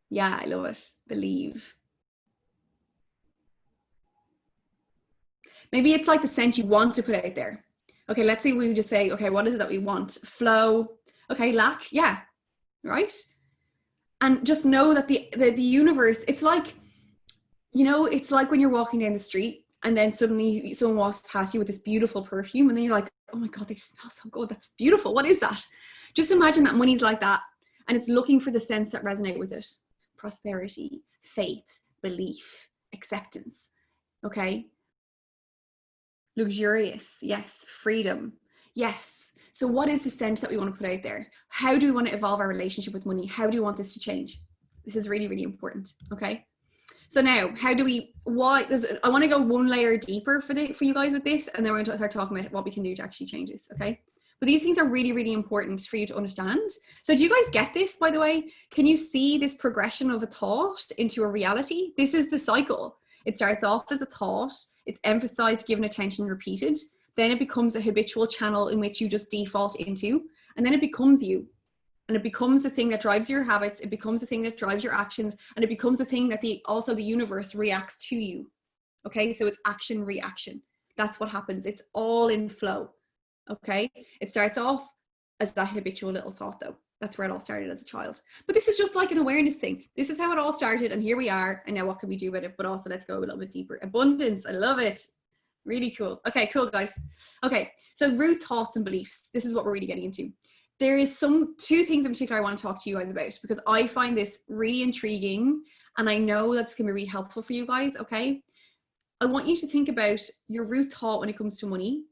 Yeah, I love it. Believe. Maybe it's like the scent you want to put out there. Okay, let's say we just say, okay, what is it that we want? Flow. Okay, lack. Yeah, right? And just know that the universe, it's like, you know, it's like when you're walking down the street and then suddenly someone walks past you with this beautiful perfume and then you're like, oh my God, they smell so good. That's beautiful. What is that? Just imagine that money's like that and it's looking for the scents that resonate with it. Prosperity, faith, belief, acceptance. Okay. Luxurious. Yes. Freedom. Yes. So what is the scent that we want to put out there? How do we want to evolve our relationship with money? How do we want this to change? This is really, really important. Okay. So now, how do we, I want to go one layer deeper for you guys with this, and then we're going to start talking about what we can do to actually change this, okay? But these things are really, really important for you to understand. So do you guys get this, by the way? Can you see this progression of a thought into a reality? This is the cycle. It starts off as a thought, it's emphasized, given attention, repeated. Then it becomes a habitual channel in which you just default into, and then it becomes you. And it becomes the thing that drives your habits. It becomes the thing that drives your actions. And it becomes the thing that also the universe reacts to you. Okay, so it's action, reaction. That's what happens. It's all in flow. Okay, it starts off as that habitual little thought though. That's where it all started as a child. But this is just like an awareness thing. This is how it all started and here we are. And now what can we do about it? But also let's go a little bit deeper. Abundance, I love it. Really cool. Okay, cool guys. Okay, so root thoughts and beliefs. This is what we're really getting into. There is two things in particular I want to talk to you guys about because I find this really intriguing and I know that's going to be really helpful for you guys, okay? I want you to think about your root thought when it comes to money.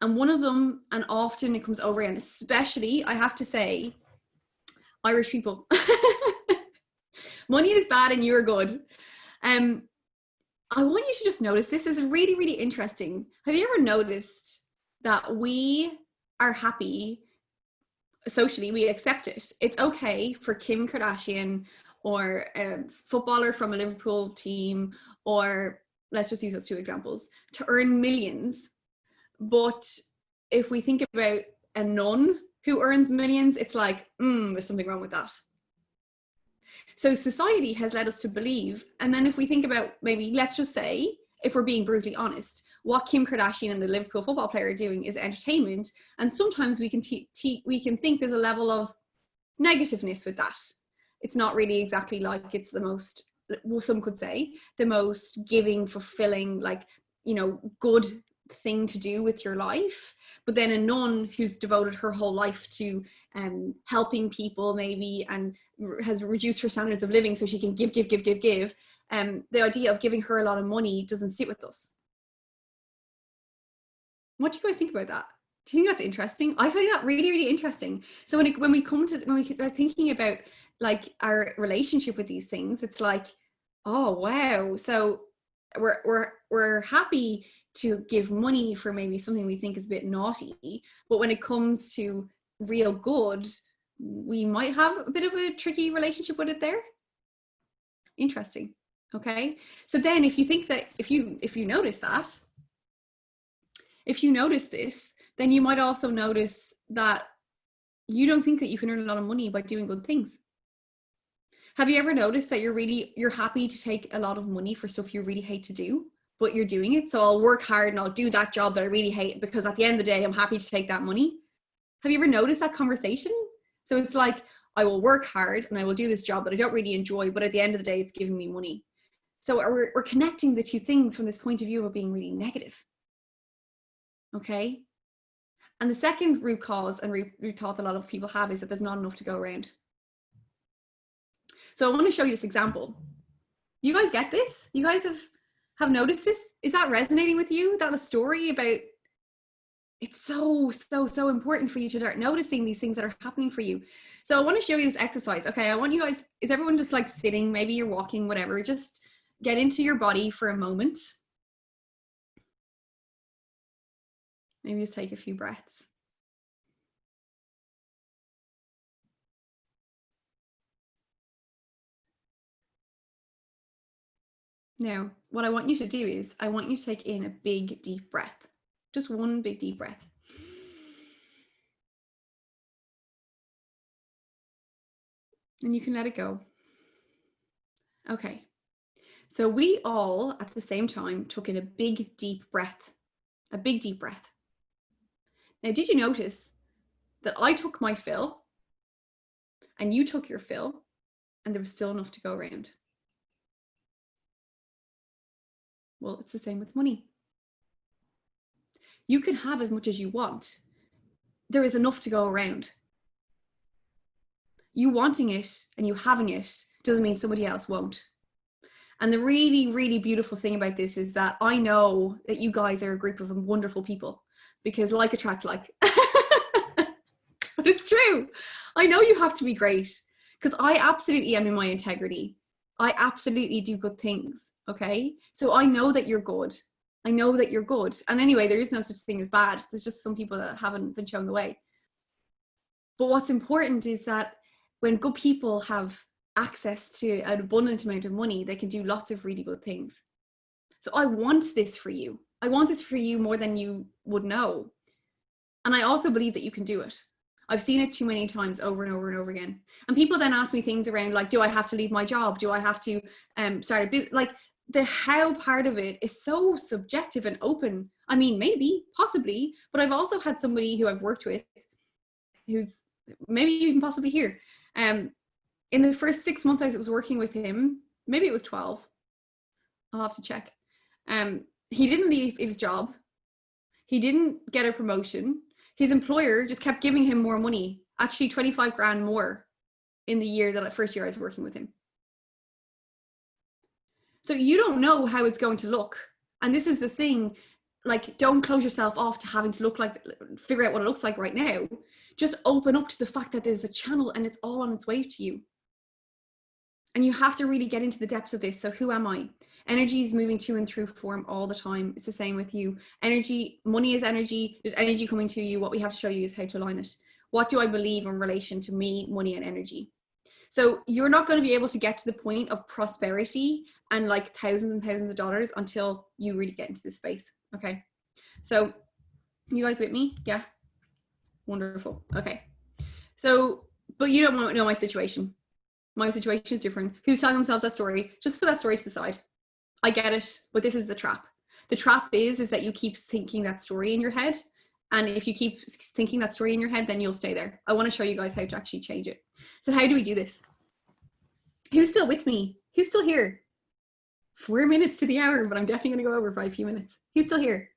And one of them, and often it comes over and especially, I have to say, Irish people. Money is bad and you're good. I want you to just notice, this is really, really interesting. Have you ever noticed that we are happy socially, we accept it. It's okay for Kim Kardashian or a footballer from a Liverpool team, or let's just use those two examples, to earn millions. But if we think about a nun who earns millions, it's like, there's something wrong with that. So society has led us to believe, and then if we think about maybe, let's just say, if we're being brutally honest, what Kim Kardashian and the Liverpool football player are doing is entertainment. And sometimes we can think there's a level of negativeness with that. It's not really exactly like it's the most, well, some could say, the most giving, fulfilling, like, you know, good thing to do with your life. But then a nun who's devoted her whole life to helping people maybe and has reduced her standards of living so she can give. The idea of giving her a lot of money doesn't sit with us. What do you guys think about that? Do you think that's interesting? I find that really, really interesting. So when we start thinking about like our relationship with these things, it's like, oh wow. So we're happy to give money for maybe something we think is a bit naughty, but when it comes to real good, we might have a bit of a tricky relationship with it there. Interesting. Okay. So then if you think that, if you notice that, if you notice this, then you might also notice that you don't think that you can earn a lot of money by doing good things. Have you ever noticed that you're happy to take a lot of money for stuff you really hate to do, but you're doing it? So I'll work hard and I'll do that job that I really hate because at the end of the day, I'm happy to take that money. Have you ever noticed that conversation? So it's like, I will work hard and I will do this job that I don't really enjoy, but at the end of the day, it's giving me money. So we're connecting the two things from this point of view of being really negative. Okay. And the second root cause and root thought a lot of people have is that there's not enough to go around. So I want to show you this example. You guys get this? You guys have noticed this? Is that resonating with you? That a story about, it's so important for you to start noticing these things that are happening for you. So I want to show you this exercise. Okay, I want you guys, is everyone just like sitting, maybe you're walking, whatever, just get into your body for a moment. Maybe just take a few breaths. Now, what I want you to do is I want you to take in a big, deep breath. Just one big, deep breath. And you can let it go. Okay. So we all at the same time took in a big, deep breath, a big, deep breath. Now, did you notice that I took my fill and you took your fill and there was still enough to go around? Well, it's the same with money. You can have as much as you want. There is enough to go around. You wanting it and you having it doesn't mean somebody else won't. And the really, really beautiful thing about this is that I know that you guys are a group of wonderful people, because like attracts like. But it's true. I know you have to be great, because I absolutely am in my integrity. I absolutely do good things. Okay. So I know that you're good. I know that you're good. And anyway, there is no such thing as bad. There's just some people that haven't been shown the way. But what's important is that when good people have access to an abundant amount of money, they can do lots of really good things. So I want this for you. I want this for you more than you would know. And I also believe that you can do it. I've seen it too many times over and over and over again. And people then ask me things around like, do I have to leave my job? Do I have to start a business? Like the how part of it is so subjective and open. I mean, maybe, possibly, but I've also had somebody who I've worked with who's maybe you can possibly hear. In the first 6 months I was working with him, maybe it was 12. I'll have to check. He didn't leave his job. He didn't get a promotion. His employer just kept giving him more money, actually 25 grand more in the year that first year I was working with him. So you don't know how it's going to look. And this is the thing, like, don't close yourself off to having to figure out what it looks like right now. Just open up to the fact that there's a channel and it's all on its way to you. And you have to really get into the depths of this. So who am I? Energy is moving to and through form all the time. It's the same with you. Energy, money is energy. There's energy coming to you. What we have to show you is how to align it. What do I believe in relation to me, money, and energy? So you're not going to be able to get to the point of prosperity and like thousands and thousands of dollars until you really get into this space. Okay. So you guys with me? Yeah. Wonderful. Okay. So, but you don't want to know my situation. My situation is different. Who's telling themselves that story? Just put that story to the side. I get it, but this is the trap. The trap is that you keep thinking that story in your head. And if you keep thinking that story in your head, then you'll stay there. I want to show you guys how to actually change it. So how do we do this? Who's still with me? Who's still here? 4 minutes to the hour, but I'm definitely going to go over by a few minutes. Who's still here?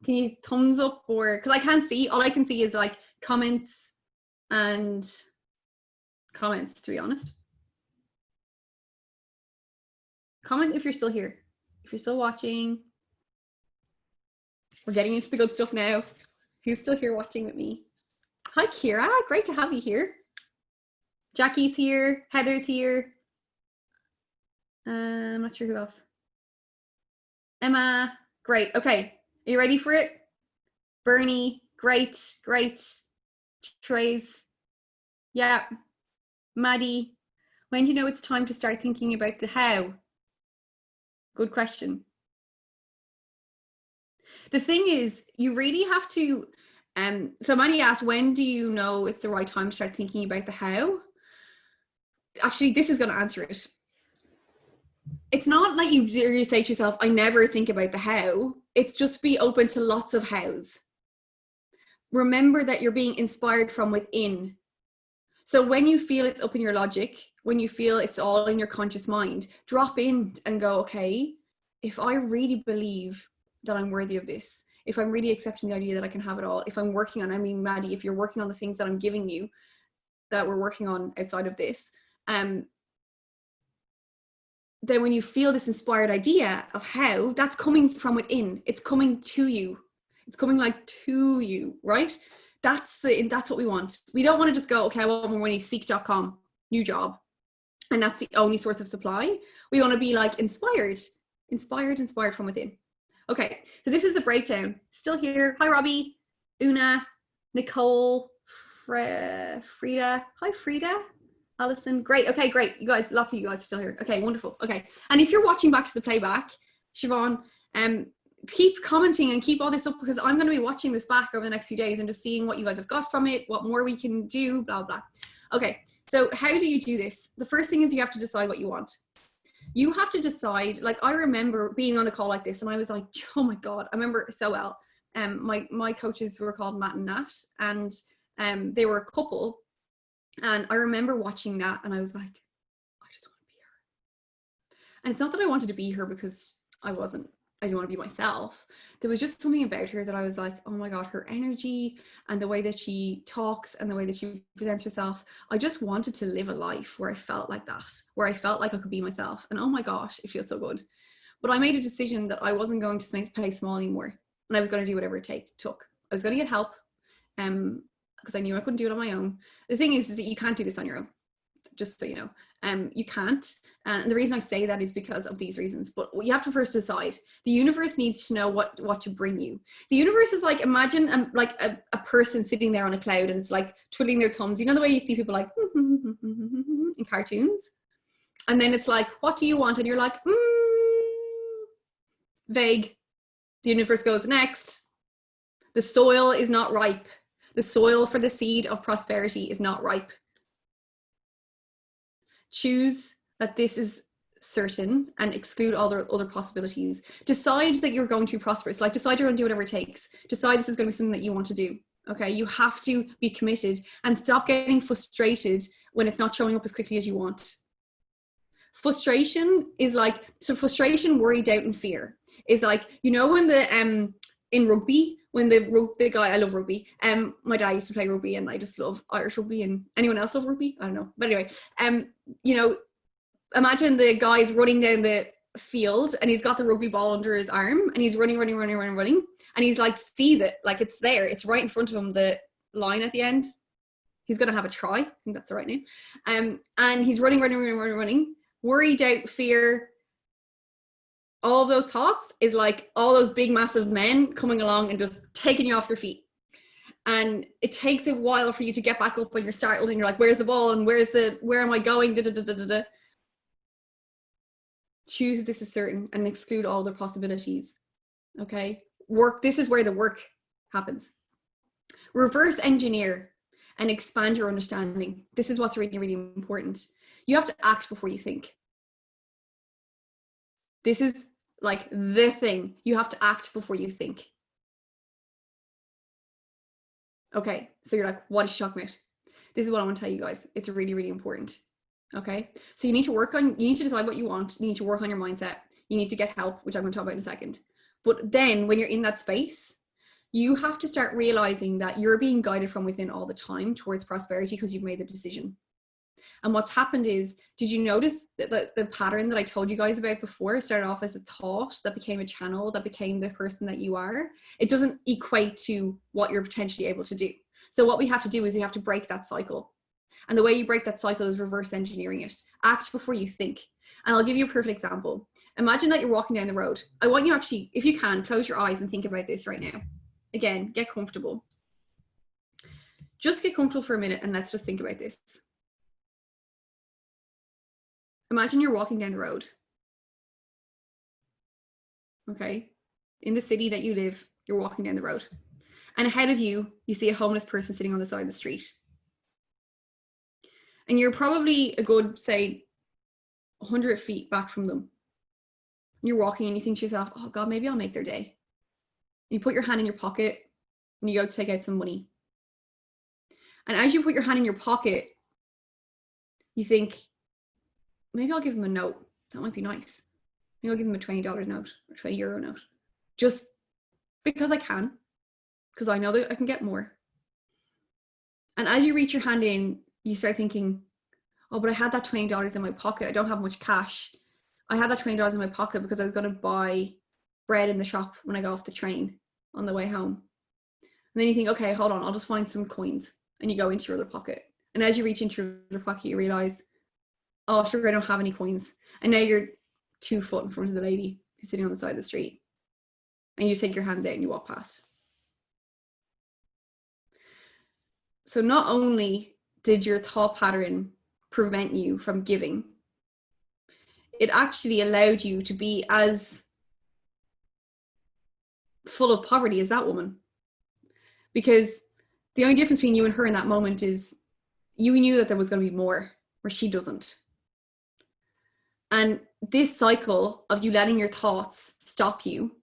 Can you thumbs up, or, because I can't see, all I can see is like comments and comments, to be honest. Comment if you're still here. If you're still watching. We're getting into the good stuff now. Who's still here watching with me? Hi, Kira. Great to have you here. Jackie's here. Heather's here. I'm not sure who else. Emma. Great. Okay. Are you ready for it? Bernie. Great. Great. Trace. Yeah. Maddie. When do you know it's time to start thinking about the how? Good question. The thing is, you really have to, so Maddie asked, when do you know it's the right time to start thinking about the how? Actually, this is going to answer it. It's not like you say to yourself, I never think about the how. It's just be open to lots of hows. Remember that you're being inspired from within. So when you feel it's up in your logic, when you feel it's all in your conscious mind, drop in and go, okay, if I really believe that I'm worthy of this, if I'm really accepting the idea that I can have it all, if I'm working on, I mean, Maddie, if you're working on the things that I'm giving you, that we're working on outside of this, then when you feel this inspired idea of how, that's coming from within, it's coming to you. It's coming like to you, right? That's what we want. We don't want to just go, okay, I want more money, seek.com, new job. And that's the only source of supply. We want to be like inspired from within. Okay, so this is the breakdown. Still here. Hi, Robbie, Una, Nicole, Frida. Hi, Frida. Alison. Great. Okay, great. You guys, lots of you guys are still here. Okay, wonderful. Okay. And if you're watching back to the playback, Siobhan, keep commenting and keep all this up, because I'm going to be watching this back over the next few days and just seeing what you guys have got from it, what more we can do, blah, blah. Okay. So how do you do this? The first thing is you have to decide what you want. You have to decide. Like, I remember being on a call like this and I was like, oh my God, I remember it so well. My coaches were called Matt and Nat, and they were a couple. And I remember watching Nat and I was like, I just want to be her. And it's not that I wanted to be her because I didn't want to be myself. There was just something about her that I was like, oh my God, her energy and the way that she talks and the way that she presents herself. I just wanted to live a life where I felt like that, where I felt like I could be myself. And oh my gosh, it feels so good. But I made a decision that I wasn't going to play small anymore. And I was going to do whatever it took. I was going to get help because I knew I couldn't do it on my own. The thing is that you can't do this on your own, just so you know. You can't. And the reason I say that is because of these reasons. But you have to first decide. The universe needs to know what to bring you. The universe is like, imagine like a person sitting there on a cloud and it's like twiddling their thumbs. You know the way you see people like in cartoons? And then it's like, what do you want? And you're like, vague. The universe goes, next. The soil is not ripe. The soil for the seed of prosperity is not ripe. Choose that this is certain and exclude all the other possibilities. Decide that you're going to be prosperous. Like, decide you're going to do whatever it takes. Decide this is going to be something that you want to do. Okay, you have to be committed and stop getting frustrated when it's not showing up as quickly as you want. Frustration is like, so frustration, worry, doubt, and fear is like, you know, when in rugby, when the guy, I love rugby. My dad used to play rugby and I just love Irish rugby. And anyone else love rugby? I don't know. But anyway, you know, imagine the guy's running down the field and he's got the rugby ball under his arm and he's running. And he's like, sees it, like it's there. It's right in front of him, the line at the end. He's going to have a try. I think that's the right name. And he's running. Worry, doubt, fear, all of those thoughts is like all those big massive men coming along and just taking you off your feet. And it takes a while for you to get back up when you're startled and you're like, where's the ball and where am I going? Choose this is certain and exclude all the possibilities. Okay, this is where the work happens. Reverse engineer and expand your understanding. This is what's really, really important. You have to act before you think. This is like the thing. You have to act before you think. Okay, so you're like, what is shock myth? This is what I want to tell you guys. It's really, really important. Okay, so you need to decide what you want. You need to work on your mindset. You need to get help, which I'm going to talk about in a second. But then when you're in that space, you have to start realizing that you're being guided from within all the time towards prosperity because you've made the decision. And what's happened is, did you notice that the pattern that I told you guys about before started off as a thought that became a channel that became the person that you are? It doesn't equate to what you're potentially able to do. So what we have to do is we have to break that cycle. And the way you break that cycle is reverse engineering it. Act before you think. And I'll give you a perfect example. Imagine that you're walking down the road. I want you actually, if you can, close your eyes and think about this right now. Again, get comfortable. Just get comfortable for a minute and let's just think about this. Imagine you're walking down the road. Okay. In the city that you live, you're walking down the road. And ahead of you, you see a homeless person sitting on the side of the street. And you're probably a good, say, 100 feet back from them. You're walking and you think to yourself, oh God, maybe I'll make their day. You put your hand in your pocket and you go to take out some money. And as you put your hand in your pocket, you think, maybe I'll give them a note. That might be nice. Maybe I'll give them a $20 note or €20 note. Just because I can. Because I know that I can get more. And as you reach your hand in, you start thinking, oh, but I had that $20 in my pocket. I don't have much cash. I had that $20 in my pocket because I was going to buy bread in the shop when I got off the train on the way home. And then you think, okay, hold on, I'll just find some coins. And you go into your other pocket. And as you reach into your other pocket, you realize, oh, sure, I don't have any coins. And now you're 2 foot in front of the lady who's sitting on the side of the street. And you take your hands out and you walk past. So not only did your thought pattern prevent you from giving, it actually allowed you to be as full of poverty as that woman. Because the only difference between you and her in that moment is you knew that there was going to be more, where she doesn't. And this cycle of you letting your thoughts stop you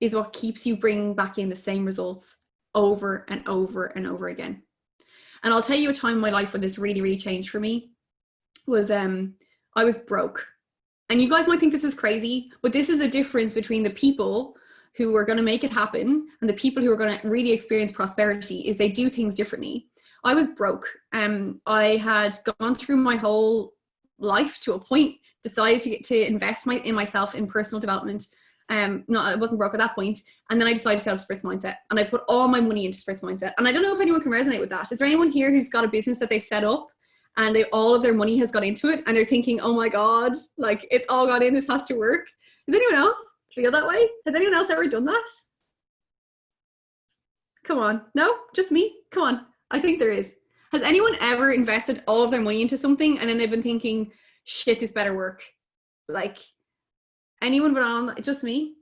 is what keeps you bringing back in the same results over and over and over again. And I'll tell you a time in my life when this really, really changed for me was I was broke. And you guys might think this is crazy, but this is the difference between the people who are going to make it happen and the people who are going to really experience prosperity is they do things differently. I was broke. I had gone through my whole life to a point, decided to invest in myself in personal development. No, I wasn't broke at that point. And then I decided to set up Spritz Mindset and I put all my money into Spritz Mindset. And I don't know if anyone can resonate with that. Is there anyone here who's got a business that they've set up and all of their money has gone into it and they're thinking, oh my God, like it's all gone in, this has to work? Does anyone else feel that way? Has anyone else ever done that? Come on. No, just me? Come on. I think there is. Has anyone ever invested all of their money into something and then they've been thinking, shit, this better work? Like, anyone but on? Just me?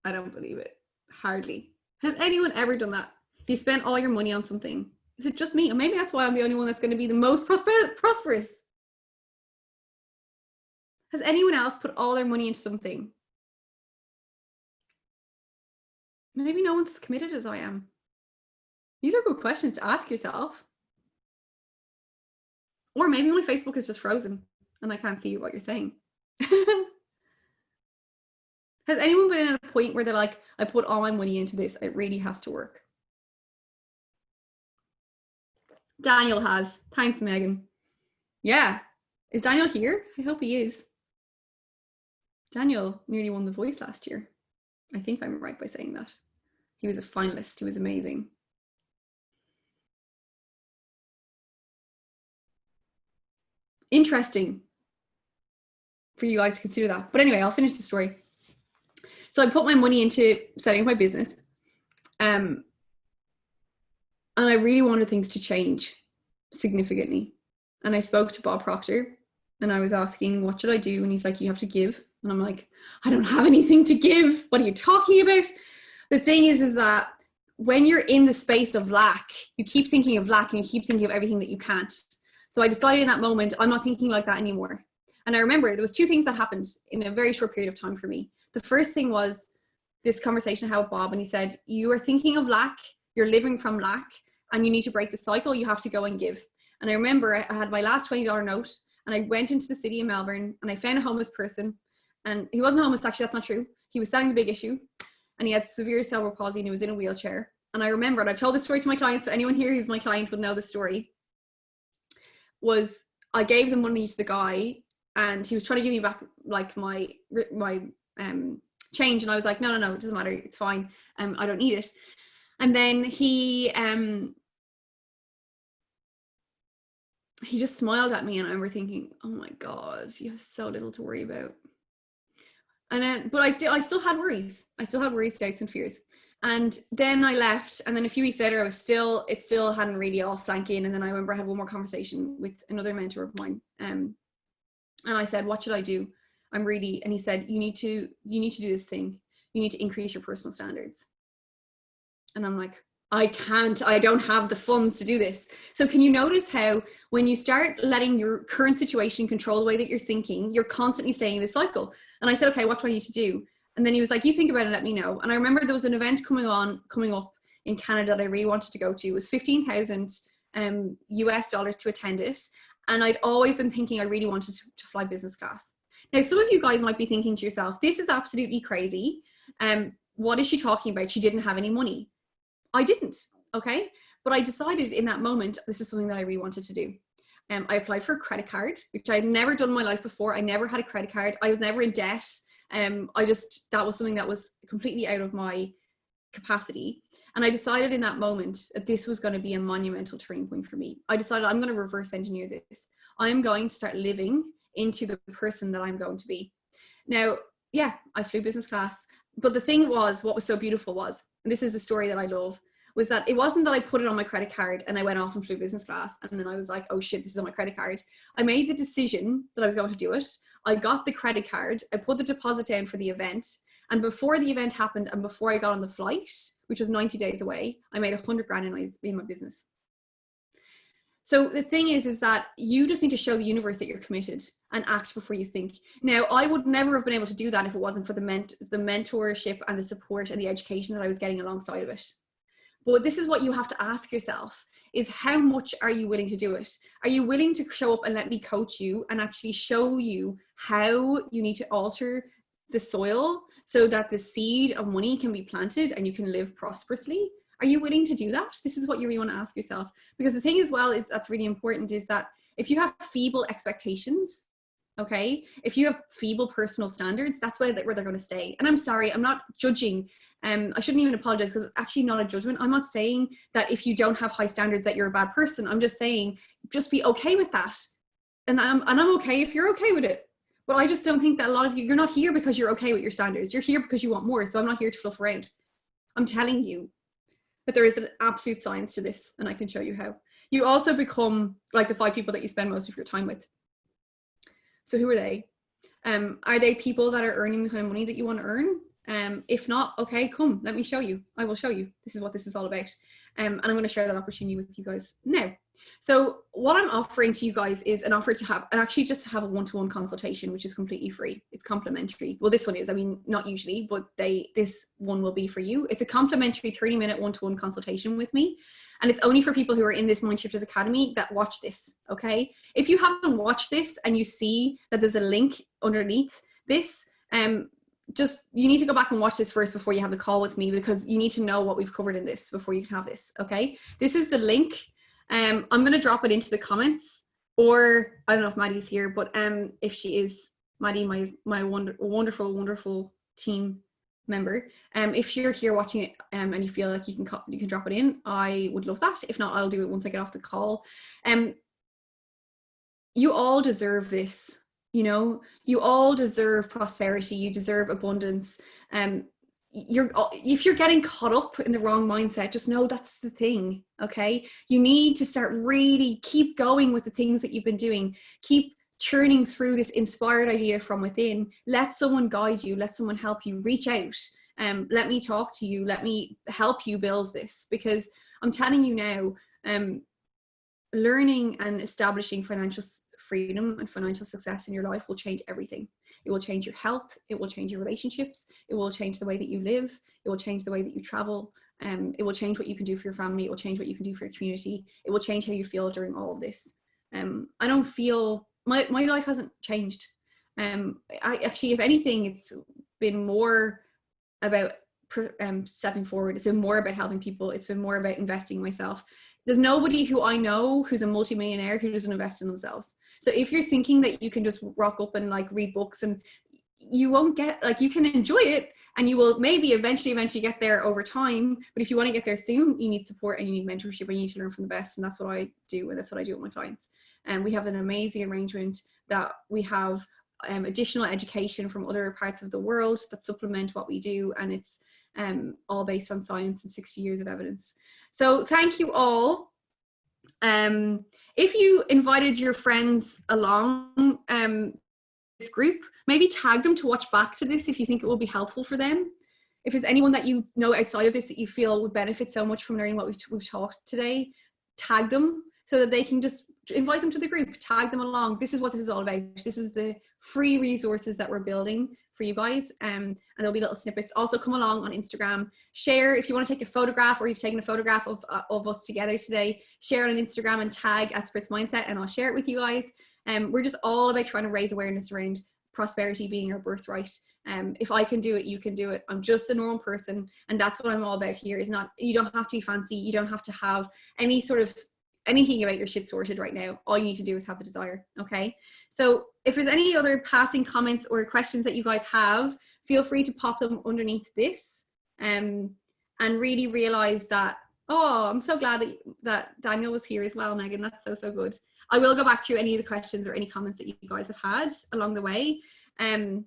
I don't believe it. Hardly. Has anyone ever done that? You spent all your money on something. Is it just me? Or maybe that's why I'm the only one that's going to be the most prosperous. Has anyone else put all their money into something? Maybe no one's as committed as I am. These are good questions to ask yourself. Or maybe my Facebook is just frozen and I can't see what you're saying. Has anyone been at a point where they're like, I put all my money into this, it really has to work? Daniel has. Thanks, Megan. Yeah. Is Daniel here? I hope he is. Daniel nearly won The Voice last year. I think I'm right by saying that. He was a finalist. He was amazing. Interesting for you guys to consider that. But anyway, I'll finish the story. So I put my money into setting up my business. And I really wanted things to change significantly. And I spoke to Bob Proctor and I was asking, what should I do? And he's like, you have to give. And I'm like, I don't have anything to give. What are you talking about? The thing is that when you're in the space of lack, you keep thinking of lack and you keep thinking of everything that you can't. So I decided in that moment, I'm not thinking like that anymore. And I remember there was two things that happened in a very short period of time for me. The first thing was this conversation I had with Bob, and he said, you are thinking of lack, you're living from lack, and you need to break the cycle, you have to go and give. And I remember I had my last $20 note, and I went into the city of Melbourne, and I found a homeless person, and he wasn't homeless, actually, that's not true. He was selling The Big Issue, and he had severe cerebral palsy, and he was in a wheelchair. And I remember, and I've told this story to my clients, so anyone here who's my client would know the story, was I gave the money to the guy, and he was trying to give me back like my change, and I was like, no, it doesn't matter, it's fine, I don't need it. And then he just smiled at me, and I remember thinking, oh my God, you have so little to worry about. And then, but I still had worries. I still had worries, doubts, and fears. And then I left, and then a few weeks later, it still hadn't really all sank in. And then I remember I had one more conversation with another mentor of mine, and I said, what should I do? And he said, you need to do this thing. You need to increase your personal standards. And I'm like, I don't have the funds to do this. So can you notice how when you start letting your current situation control the way that you're thinking, you're constantly staying in this cycle? And I said, okay, what do I need to do? And then he was like, you think about it and let me know. And I remember there was an event coming up in Canada that I really wanted to go to. It was $15,000 US dollars to attend it. And I'd always been thinking I really wanted to fly business class. Now, some of you guys might be thinking to yourself, this is absolutely crazy. What is she talking about? She didn't have any money. I didn't, okay? But I decided in that moment, this is something that I really wanted to do. I applied for a credit card, which I'd never done in my life before. I never had a credit card. I was never in debt. That was something that was completely out of my capacity. And I decided in that moment that this was going to be a monumental turning point for me. I decided I'm going to reverse engineer this. I'm going to start living into the person that I'm going to be. Now, yeah, I flew business class. But the thing was, what was so beautiful was, and this is the story that I love, was that it wasn't that I put it on my credit card and I went off and flew business class and then I was like, oh shit, this is on my credit card. I made the decision that I was going to do it. I got the credit card. I put the deposit down for the event. And before the event happened and before I got on the flight, which was 90 days away, I made $100,000 in my business. So the thing is that you just need to show the universe that you're committed and act before you think. Now, I would never have been able to do that if it wasn't for the mentorship and the support and the education that I was getting alongside of it. But this is what you have to ask yourself, is how much are you willing to do it? Are you willing to show up and let me coach you and actually show you how you need to alter the soil so that the seed of money can be planted and you can live prosperously? Are you willing to do that? This is what you really want to ask yourself. Because the thing as well is that's really important is that if you have feeble expectations, okay, if you have feeble personal standards, that's where they're going to stay. And I'm sorry, I'm not judging. I shouldn't even apologize because it's actually not a judgment. I'm not saying that if you don't have high standards that you're a bad person. I'm just saying, just be okay with that. And I'm okay if you're okay with it. But I just don't think that a lot of you're not here because you're okay with your standards. You're here because you want more. So I'm not here to fluff around. I'm telling you that there is an absolute science to this, and I can show you how. You also become like the 5 people that you spend most of your time with. So who are they? Are they people that are earning the kind of money that you want to earn? If not, okay, come, let me show you. I will show you. This is what this is all about. And I'm going to share that opportunity with you guys now. So what I'm offering to you guys is an offer to have, and actually just to have a one-to-one consultation, which is completely free. It's complimentary. Well, this one is, I mean, not usually, but this one will be for you. It's a complimentary 30-minute one-to-one consultation with me. And it's only for people who are in this Mindshifters Academy that watch this, okay? If you haven't watched this and you see that there's a link underneath this, you need to go back and watch this first before you have the call with me, because you need to know what we've covered in this before you can have this, okay? This is the link. I'm going to drop it into the comments, or I don't know if Maddie's here, but if she is, Maddie, my wonderful, wonderful team member, if you're here watching it and you feel like you can drop it in, I would love that. If not, I'll do it once I get off the call. You all deserve this. You know, you all deserve prosperity. You deserve abundance. If you're getting caught up in the wrong mindset, just know that's the thing. Okay. You need to start really keep going with the things that you've been doing. Keep churning through this inspired idea from within. Let someone guide you. Let someone help you. Reach out. Let me talk to you. Let me help you build this, because I'm telling you now, learning and establishing financial freedom and financial success in your life will change everything. It will change your health. It will change your relationships. It will change the way that you live. It will change the way that you travel. It will change what you can do for your family. It will change what you can do for your community. It will change how you feel during all of this. I don't feel, my life hasn't changed. I actually, if anything, it's been more about stepping forward. It's been more about helping people. It's been more about investing in myself. There's nobody who I know who's a multimillionaire who doesn't invest in themselves. So if you're thinking that you can just rock up and like read books, and you won't get, like, you can enjoy it and you will maybe eventually get there over time. But if you want to get there soon, you need support and you need mentorship and you need to learn from the best. And that's what I do. And that's what I do with my clients. And we have an amazing arrangement that we have additional education from other parts of the world that supplement what we do. And it's all based on science and 60 years of evidence. So thank you all. If you invited your friends along this group, maybe tag them to watch back to this if you think it will be helpful for them. If there's anyone that you know outside of this that you feel would benefit so much from learning what we've taught today, tag them so that they can just invite them to the group, tag them along. This is what this is all about. This is the free resources that we're building for you guys, and there'll be little snippets. Also come along on Instagram, share if you want to take a photograph, or you've taken a photograph of us together today, share it on Instagram and tag at Spritz Mindset, and I'll share it with you guys. We're just all about trying to raise awareness around prosperity being your birthright. If I can do it, you can do it. I'm just a normal person, and that's what I'm all about here. Is not, you don't have to be fancy, you don't have to have any sort of anything about your shit sorted right now. All you need to do is have the desire. Okay, so if there's any other passing comments or questions that you guys have, feel free to pop them underneath this, and really realize that, oh, I'm so glad that Daniel was here as well, Megan. That's so good. I will go back through any of the questions or any comments that you guys have had along the way, and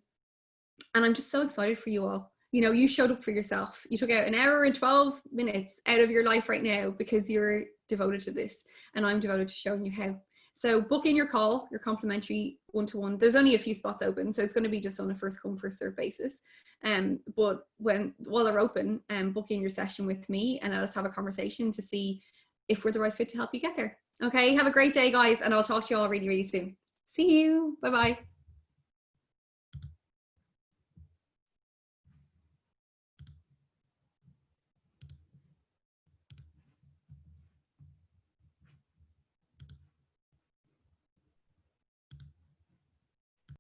I'm just so excited for you all. You know, you showed up for yourself. You took out an hour and 12 minutes out of your life right now because you're devoted to this, and I'm devoted to showing you how. So book in your call, your complimentary one-to-one. There's only a few spots open, so it's going to be just on a first come, first serve basis. But while they're open, book in your session with me, and let us have a conversation to see if we're the right fit to help you get there. Okay, have a great day, guys, and I'll talk to you all really, really soon. See you. Bye-bye.